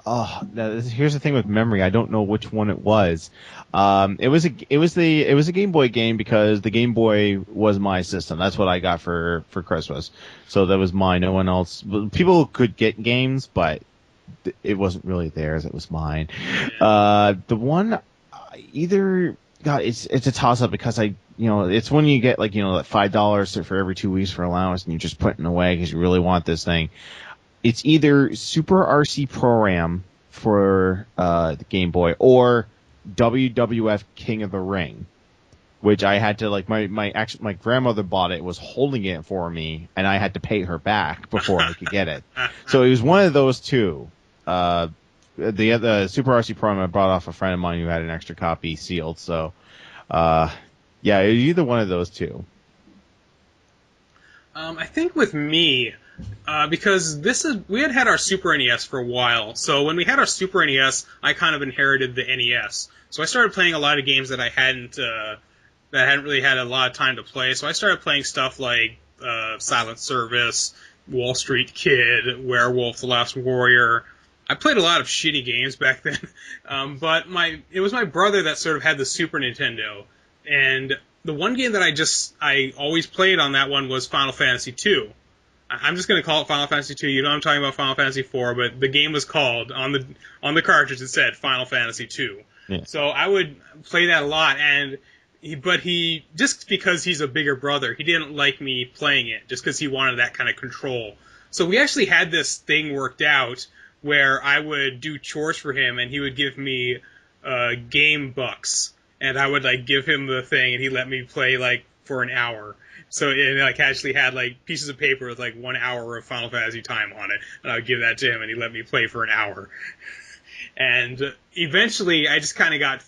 here's the thing with memory. I don't know which one it was. It was a Game Boy game because the Game Boy was my system. That's what I got for Christmas. So that was mine. No one else. People could get games, but it wasn't really theirs. It was mine. The one either... God, it's a toss up because it's when you get like $5 for every 2 weeks for allowance and you're just putting away because you really want this thing. It's either Super RC Pro-Am for the Game Boy or WWF King of the Ring, which I had to my grandmother bought it, was holding it for me, and I had to pay her back before I could get it. So it was one of those two. The Super RC Pro-Am I brought off a friend of mine who had an extra copy sealed. So yeah, it was either one of those two. I think with me, because we had our Super NES for a while. So when we had our Super NES, I kind of inherited the NES. So I started playing a lot of games that I hadn't really had a lot of time to play. So I started playing stuff like Silent Service, Wall Street Kid, Werewolf: The Last Warrior. I played a lot of shitty games back then, but it was my brother that sort of had the Super Nintendo, and the one game that I always played on that one was Final Fantasy II. I'm just going to call it Final Fantasy II. You know I'm talking about Final Fantasy IV, but the game was called, on the cartridge it said Final Fantasy II. Yeah. So I would play that a lot, but he, just because he's a bigger brother, he didn't like me playing it, just because he wanted that kind of control. So we actually had this thing worked out where I would do chores for him, and he would give me game bucks. And I would give him the thing, and he'd let me play for an hour. So it like actually had like pieces of paper with like 1 hour of Final Fantasy time on it, and I would give that to him, and he let me play for an hour. And eventually, I just kind of got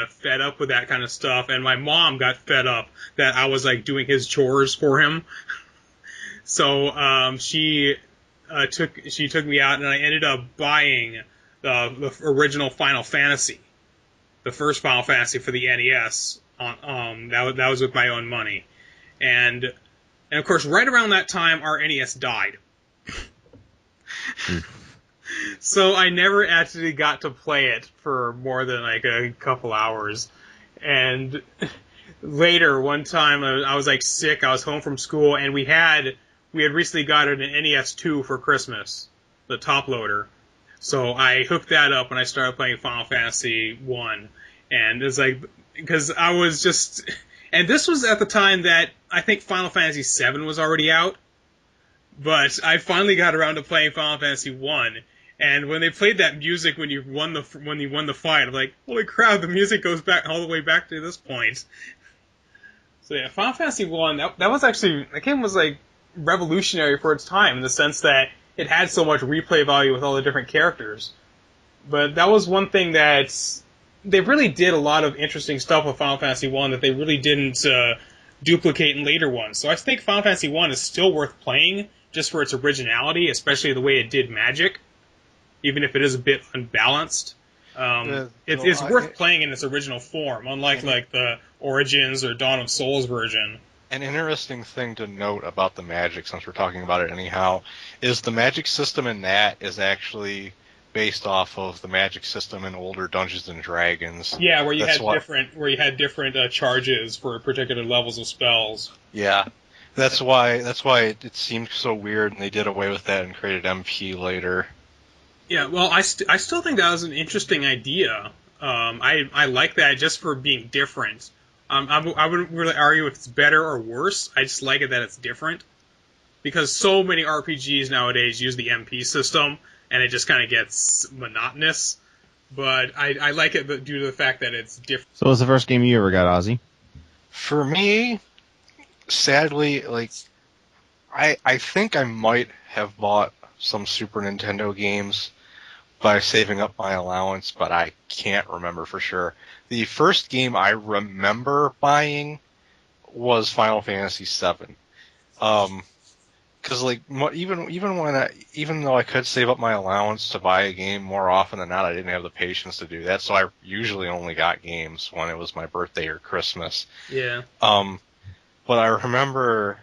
fed up with that kind of stuff, and my mom got fed up that I was like doing his chores for him. So she took me out, and I ended up buying the original Final Fantasy, the first Final Fantasy for the NES. That was with my own money, and of course, right around that time, our NES died. So I never actually got to play it for more than like a couple hours. And later, one time, I was like sick. I was home from school, and we had recently gotten an NES2 for Christmas, the top loader. So I hooked that up, and I started playing Final Fantasy 1. And it's like, because I was just, and this was at the time that I think Final Fantasy 7 was already out. But I finally got around to playing Final Fantasy 1. And when they played that music when you won the fight, I'm like, holy crap! The music goes back all the way back to this point. So yeah, Final Fantasy 1. That game was like revolutionary for its time in the sense that it had so much replay value with all the different characters. But that was one thing that they really did a lot of interesting stuff with Final Fantasy 1 that they really didn't duplicate in later ones. So I think Final Fantasy 1 is still worth playing just for its originality, especially the way it did magic. Even if it is a bit unbalanced, it's worth playing in its original form, unlike like the Origins or Dawn of Souls version. An interesting thing to note about the magic, since we're talking about it anyhow, is the magic system in that is actually based off of the magic system in older Dungeons and Dragons. Yeah, where you had different charges for particular levels of spells. Yeah, that's why it seemed so weird, and they did away with that and created MP later. Yeah, well, I still think that was an interesting idea. I like that just for being different. I wouldn't really argue if it's better or worse. I just like it that it's different. Because so many RPGs nowadays use the MP system, and it just kind of gets monotonous. But I like it due to the fact that it's different. So what was the first game you ever got, Ozzy? For me, sadly, like, I think I might have bought some Super Nintendo games by saving up my allowance, but I can't remember for sure. The first game I remember buying was Final Fantasy VII. Because like even though I could save up my allowance to buy a game more often than not, I didn't have the patience to do that. So I usually only got games when it was my birthday or Christmas. Yeah. But I remember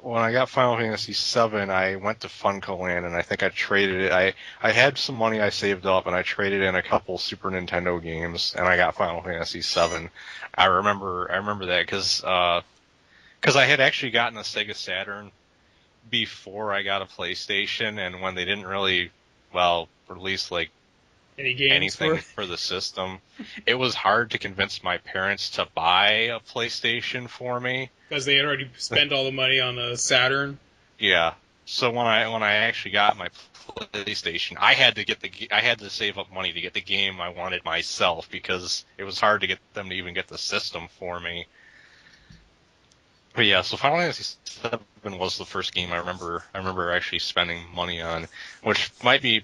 when I got Final Fantasy VII, I went to FuncoLand, and I think I traded it. I had some money I saved up, and I traded in a couple Super Nintendo games, and I got Final Fantasy VII. I remember that because I had actually gotten a Sega Saturn before I got a PlayStation, and when they didn't really, release like anything for the system, it was hard to convince my parents to buy a PlayStation for me. Because they had already spent all the money on the Saturn. Yeah. So when I actually got my PlayStation, I had to save up money to get the game I wanted myself, because it was hard to get them to even get the system for me. But yeah, so Final Fantasy VII was the first game I remember actually spending money on, which might be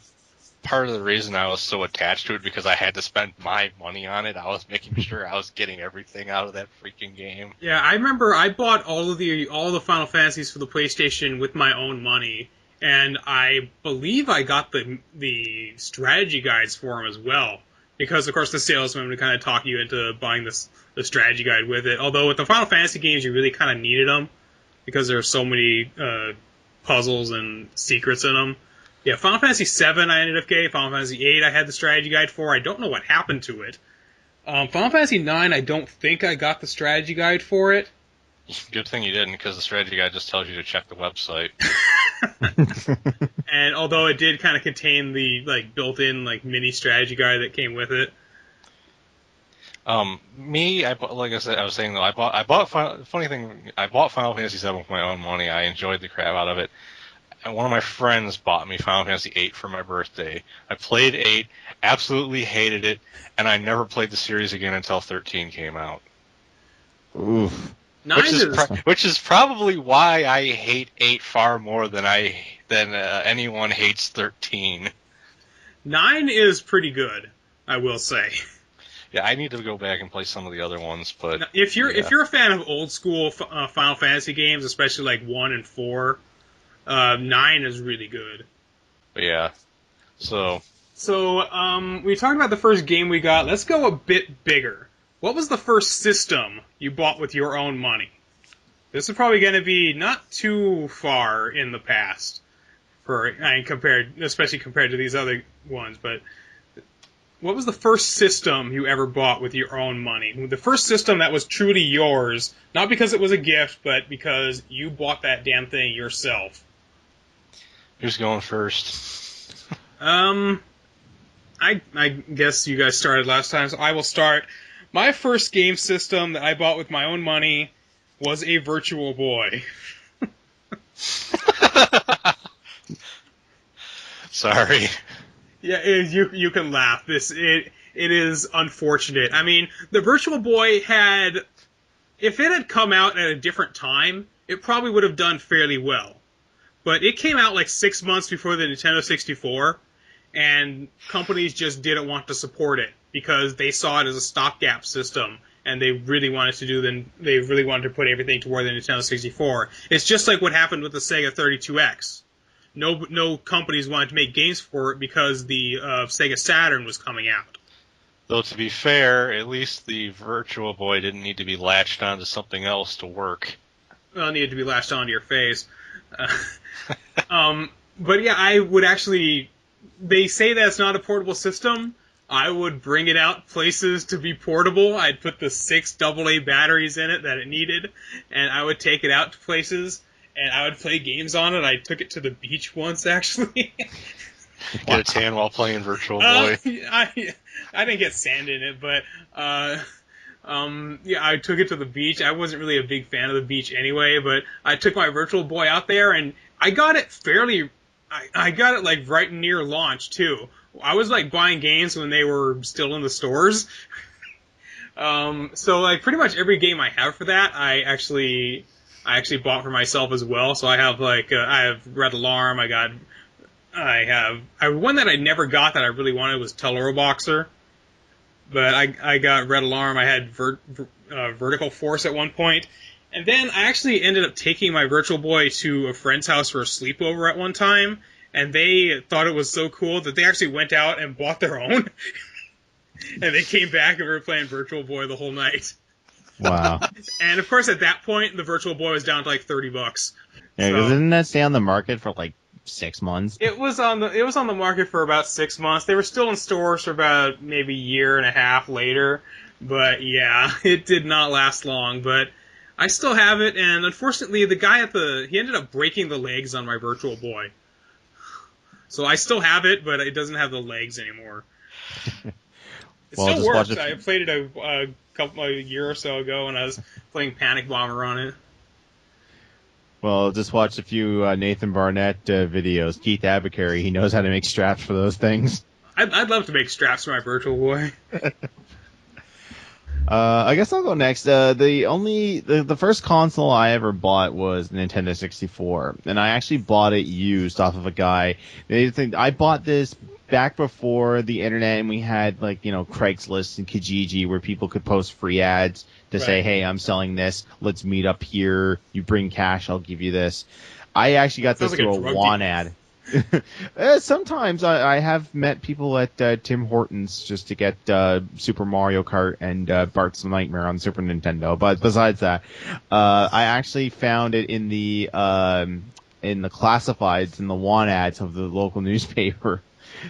part of the reason I was so attached to it, because I had to spend my money on it. I was making sure I was getting everything out of that freaking game. Yeah, I remember I bought all the Final Fantasies for the PlayStation with my own money, and I believe I got the strategy guides for them as well. Because, of course, the salesman would kind of talk you into buying the strategy guide with it. Although with the Final Fantasy games, you really kind of needed them, because there are so many puzzles and secrets in them. Yeah, Final Fantasy VII I ended up getting. Final Fantasy VIII I had the strategy guide for. I don't know what happened to it. Final Fantasy IX, I don't think I got the strategy guide for it. Good thing you didn't, because the strategy guide just tells you to check the website. And although it did kind of contain the built-in mini strategy guide that came with it. I bought Final Fantasy VII with my own money. I enjoyed the crap out of it. And one of my friends bought me Final Fantasy VIII for my birthday. I played 8, absolutely hated it, and I never played the series again until 13 came out. Oof. Which is probably why I hate 8 far more than anyone hates 13. 9 is pretty good, I will say. Yeah, I need to go back and play some of the other ones, but Now, if you're a fan of old school Final Fantasy games, especially like 1 and 4, 9 is really good. But yeah. So we talked about the first game we got. Let's go a bit bigger. What was the first system you bought with your own money? This is probably going to be not too far in the past, especially compared to these other ones. But what was the first system you ever bought with your own money? The first system that was truly yours, not because it was a gift, but because you bought that damn thing yourself. who's going first? I guess you guys started last time, so I will start. My first game system that I bought with my own money was a Virtual Boy. Sorry. Yeah, you can laugh. It is unfortunate. I mean, the Virtual Boy if it had come out at a different time, it probably would have done fairly well. But it came out like 6 months before the Nintendo 64, and companies just didn't want to support it because they saw it as a stopgap system, and they really wanted to put everything toward the Nintendo 64. It's just like what happened with the Sega 32X. No companies wanted to make games for it because the Sega Saturn was coming out. Though to be fair, at least the Virtual Boy didn't need to be latched onto something else to work. Well, it needed to be latched onto your face. But yeah, I would actually... They say that it's not a portable system. I would bring it out places to be portable. I'd put the 6 AA batteries in it that it needed, and I would take it out to places, and I would play games on it. I took it to the beach once, actually. Get a tan while playing Virtual Boy. I didn't get sand in it, but yeah, I took it to the beach. I wasn't really a big fan of the beach anyway, but I took my Virtual Boy out there, and I got it I got it like right near launch too. I was like buying games when they were still in the stores. So like pretty much every game I have for that, I actually bought for myself as well. So I have I have Red Alarm. One that I never got that I really wanted was Tellero Boxer. But I got Red Alarm. I had Vertical Force at one point. And then I actually ended up taking my Virtual Boy to a friend's house for a sleepover at one time, and they thought it was so cool that they actually went out and bought their own. And they came back and we were playing Virtual Boy the whole night. Wow. And of course at that point the Virtual Boy was down to like $30. Yeah, because didn't that stay on the market for like 6 months? It was on the market for about 6 months. They were still in stores for about maybe a year and a half later. But yeah, it did not last long, but I still have it, and unfortunately, the guy he ended up breaking the legs on my Virtual Boy. So I still have it, but it doesn't have the legs anymore. It Well, still works. I played it a year or so ago, and I was playing Panic Bomber on it. Well, just watch a few Nathan Barnett videos. Keith Abacary, he knows how to make straps for those things. I'd love to make straps for my Virtual Boy. I guess I'll go next. The first console I ever bought was Nintendo 64, and I actually bought it used off of a guy. I bought this back before the internet, and we had Craigslist and Kijiji where people could post free ads to say, "Hey, I'm selling this. Let's meet up here. You bring cash, I'll give you this." I actually got this through a WAN ad. Sometimes I have met people at Tim Hortons just to get Super Mario Kart and Bart's Nightmare on Super Nintendo. But besides that, I actually found it in the classifieds in the WAN ads of the local newspaper.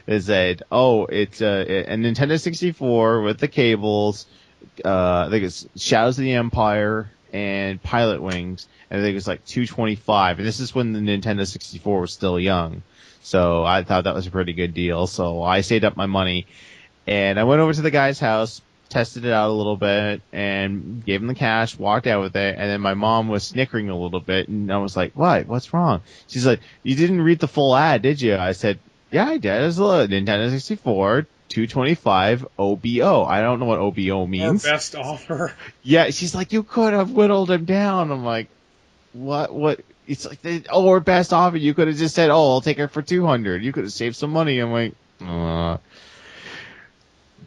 It said, "Oh, it's a Nintendo 64 with the cables. I think it's Shadows of the Empire and Pilot Wings." And I think it was like $225, and this is when the Nintendo 64 was still young. So I thought that was a pretty good deal. So I saved up my money, and I went over to the guy's house, tested it out a little bit, and gave him the cash, walked out with it, and then my mom was snickering a little bit, and I was like, "What? What's wrong?" She's like, "You didn't read the full ad, did you?" I said, "Yeah, I did. It was a Nintendo 64, $225 OBO. I don't know what OBO Or means. best offer. Yeah, she's like, you could have whittled him down. I'm like, what? It's like, or best offer. You could have just said, oh, I'll take her for $200. You could have saved some money. I'm like,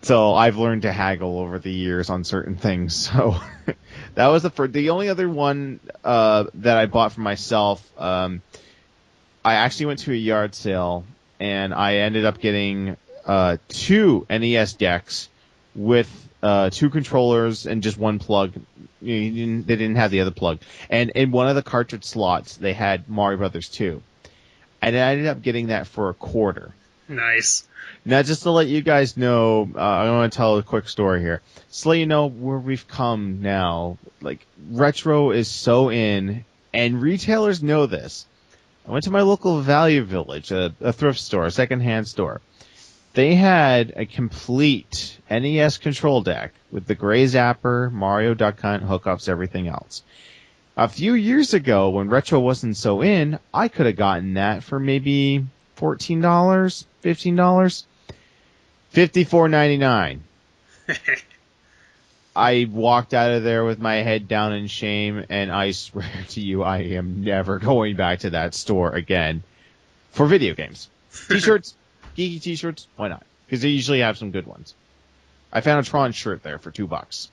So I've learned to haggle over the years on certain things. So that was the only other one that I bought for myself. I actually went to a yard sale and I ended up getting 2 NES decks with 2 controllers and just one plug. They didn't have the other plug. And in one of the cartridge slots, they had Mario Brothers 2. And I ended up getting that for $0.25. Nice. Now, just to let you guys know, I want to tell a quick story here. Just to let you know where we've come now. Like, retro is so in, and retailers know this. I went to my local Value Village, a thrift store, a secondhand store. They had a complete NES control deck with the gray zapper, Mario Duck Hunt, hookups, everything else. A few years ago, when retro wasn't so in, I could have gotten that for maybe $14, $15, $54.99. I walked out of there with my head down in shame, and I swear to you, I am never going back to that store again for video games. T-shirts, geeky T-shirts, why not? Because they usually have some good ones. I found a Tron shirt there for $2.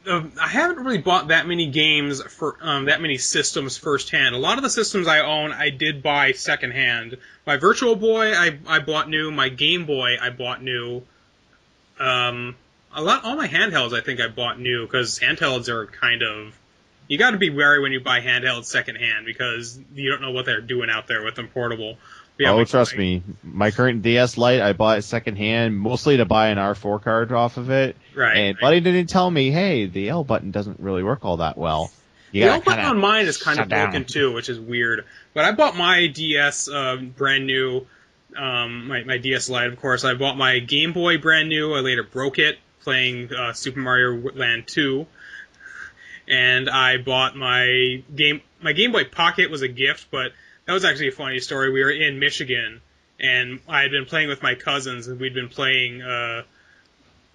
So I haven't really bought that many games for that many systems firsthand. A lot of the systems I own, I did buy secondhand. My Virtual Boy, I bought new. My Game Boy, I bought new. All my handhelds, I think I bought new, because handhelds are kind of... You got to be wary when you buy handhelds secondhand, because you don't know what they're doing out there with them portable. Yeah, trust me. My current DS Lite, I bought it secondhand, mostly to buy an R4 card off of it. Right. And Buddy didn't tell me, hey, the L button doesn't really work all that well. The L button on mine is kind of broken too, which is weird. But I bought my DS brand new, my DS Lite, of course. I bought my Game Boy brand new. I later broke it playing Super Mario Land 2. And I bought my Game Boy Pocket was a gift, but that was actually a funny story. We were in Michigan, and I had been playing with my cousins, and we'd been playing. I'd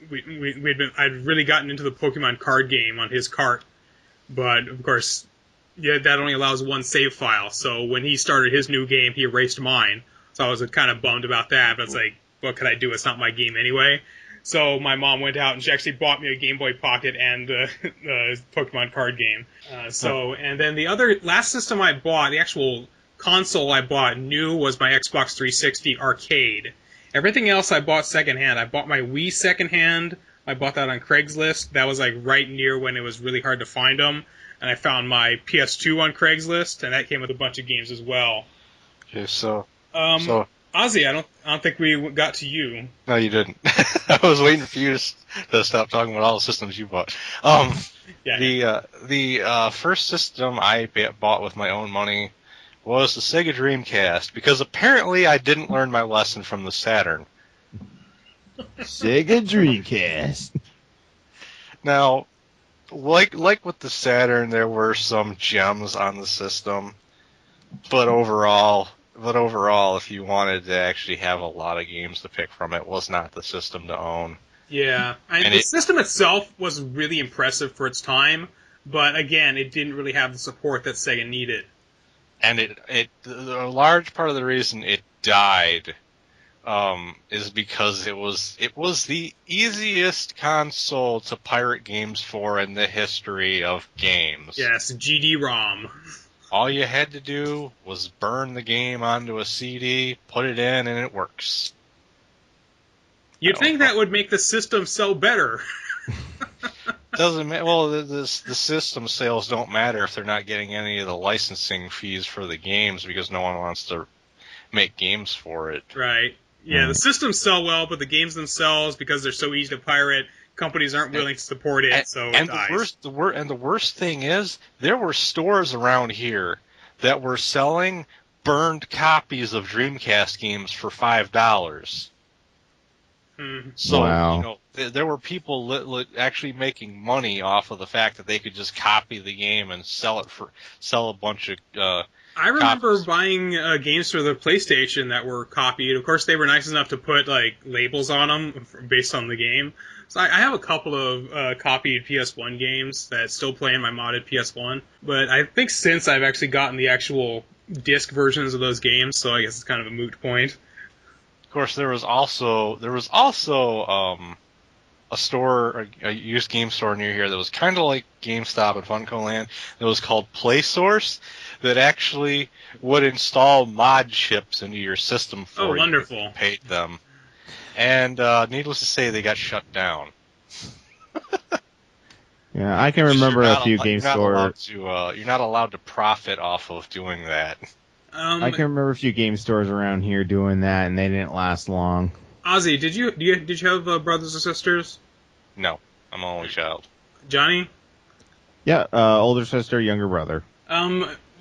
really gotten into the Pokemon card game on his cart, but of course, yeah, that only allows one save file. So when he started his new game, he erased mine. So I was kind of bummed about that. But it's like, what could I do? It's not my game anyway. So my mom went out and she actually bought me a Game Boy Pocket and the Pokemon card game. And then the last system I bought, the actual console I bought new, was my Xbox 360 Arcade. Everything else I bought secondhand. I bought my Wii secondhand. I bought that on Craigslist. That was like right near when it was really hard to find them. And I found my PS2 on Craigslist, and that came with a bunch of games as well. Okay, so Ozzie, I don't think we got to you. No, you didn't. I was waiting for you to stop talking about all the systems you bought. The first system I bought with my own money was the Sega Dreamcast, because apparently I didn't learn my lesson from the Saturn. Sega Dreamcast. Now, like with the Saturn, there were some gems on the system, but overall, if you wanted to actually have a lot of games to pick from, it was not the system to own. Yeah, the system itself was really impressive for its time, but again, it didn't really have the support that Sega needed. And a large part of the reason it died is because it was the easiest console to pirate games for in the history of games. Yes, GD-ROM. All you had to do was burn the game onto a CD, put it in, and it works. You'd think that would make the system sell better. Doesn't matter. Well, the system sales don't matter if they're not getting any of the licensing fees for the games, because no one wants to make games for it. Right. Yeah, the systems sell well, but the games themselves, because they're so easy to pirate, companies aren't willing to support it, so it dies. The worst thing is, there were stores around here that were selling burned copies of Dreamcast games for $5. So, wow. There were people actually making money off of the fact that they could just copy the game and sell a bunch of I remember copies. buying games for the PlayStation that were copied. Of course, they were nice enough to put like labels on them based on the game. So I have a couple of copied PS1 games that still play in my modded PS1. But I think since I've actually gotten the actual disc versions of those games, so I guess it's kind of a moot point. Of course, there was also a store, a used game store near here that was kind of like GameStop and Funko Land. That was called PlaySource, that actually would install mod chips into your system for you. Wonderful. If you paid them. And needless to say, they got shut down. Yeah, I can remember a few game stores. You're not allowed to profit off of doing that. I can remember a few game stores around here doing that, and they didn't last long. Ozzie, did you have brothers or sisters? No, I'm an only child. Johnny? Yeah, older sister, younger brother.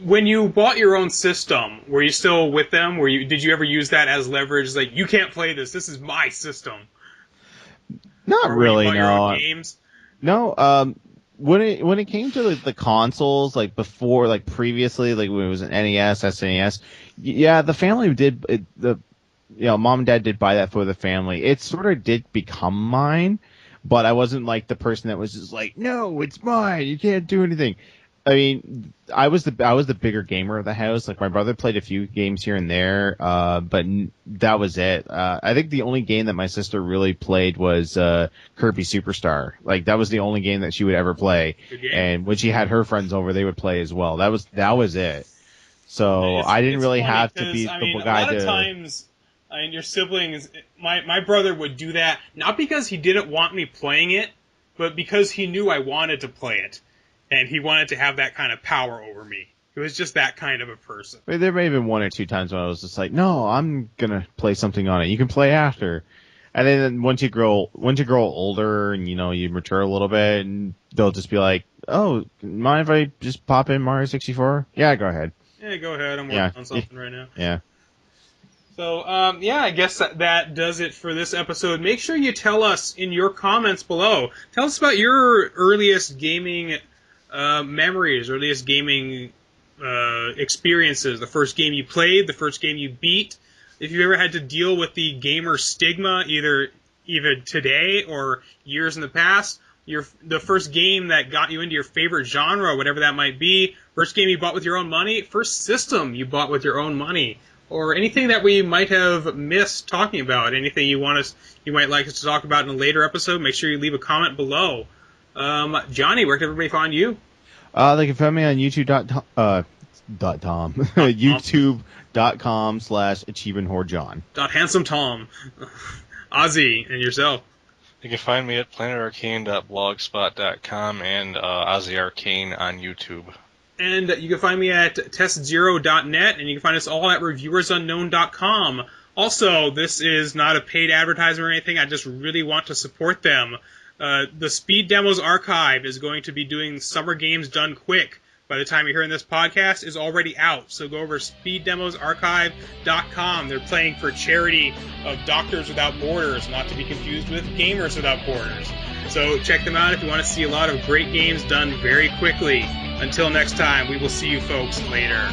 When you bought your own system, were you still with them? Did you ever use that as leverage? Like, you can't play this. This is my system. Not really, no. Your own games? No. When it came to the consoles, like before, like previously, like when it was an NES, SNES, yeah, the family did mom and dad did buy that for the family. It sort of did become mine, but I wasn't like the person that was just like, no, it's mine. You can't do anything. I mean, I was the bigger gamer of the house. Like my brother played a few games here and there, but that was it. I think the only game that my sister really played was Kirby Superstar. Like that was the only game that she would ever play. And when she had her friends over, they would play as well. That was it. So I didn't really have to be the guy to. A lot of times, your siblings. My brother would do that not because he didn't want me playing it, but because he knew I wanted to play it. And he wanted to have that kind of power over me. He was just that kind of a person. There may have been one or two times when I was just like, no, I'm going to play something on it. You can play after. And then once you grow older and, you mature a little bit, and they'll just be like, oh, mind if I just pop in Mario 64? Yeah, go ahead. Yeah, go ahead. I'm working on something right now. Yeah. So, I guess that does it for this episode. Make sure you tell us in your comments below. Tell us about your earliest gaming memories, earliest gaming experiences, the first game you played, the first game you beat. If you ever had to deal with the gamer stigma, either today or years in the past, the first game that got you into your favorite genre, whatever that might be, first game you bought with your own money, first system you bought with your own money, or anything that we might have missed talking about, anything you might like us to talk about in a later episode, make sure you leave a comment below. Johnny, where can everybody find you? They can find me on youtube.com/achievementwhorejohn. .handsometom. Ozzie, and yourself. You can find me at planetarcane.blogspot.com and Ozzie Arcane on YouTube. And you can find me at TestZero.net, and you can find us all at reviewersunknown.com. Also, this is not a paid advertisement or anything. I just really want to support them. The Speed Demos Archive is going to be doing Summer Games Done Quick. By the time you're hearing this podcast, is already out. So go over to speeddemosarchive.com. They're playing for charity of Doctors Without Borders, not to be confused with Gamers Without Borders. So check them out if you want to see a lot of great games done very quickly. Until next time, we will see you folks later.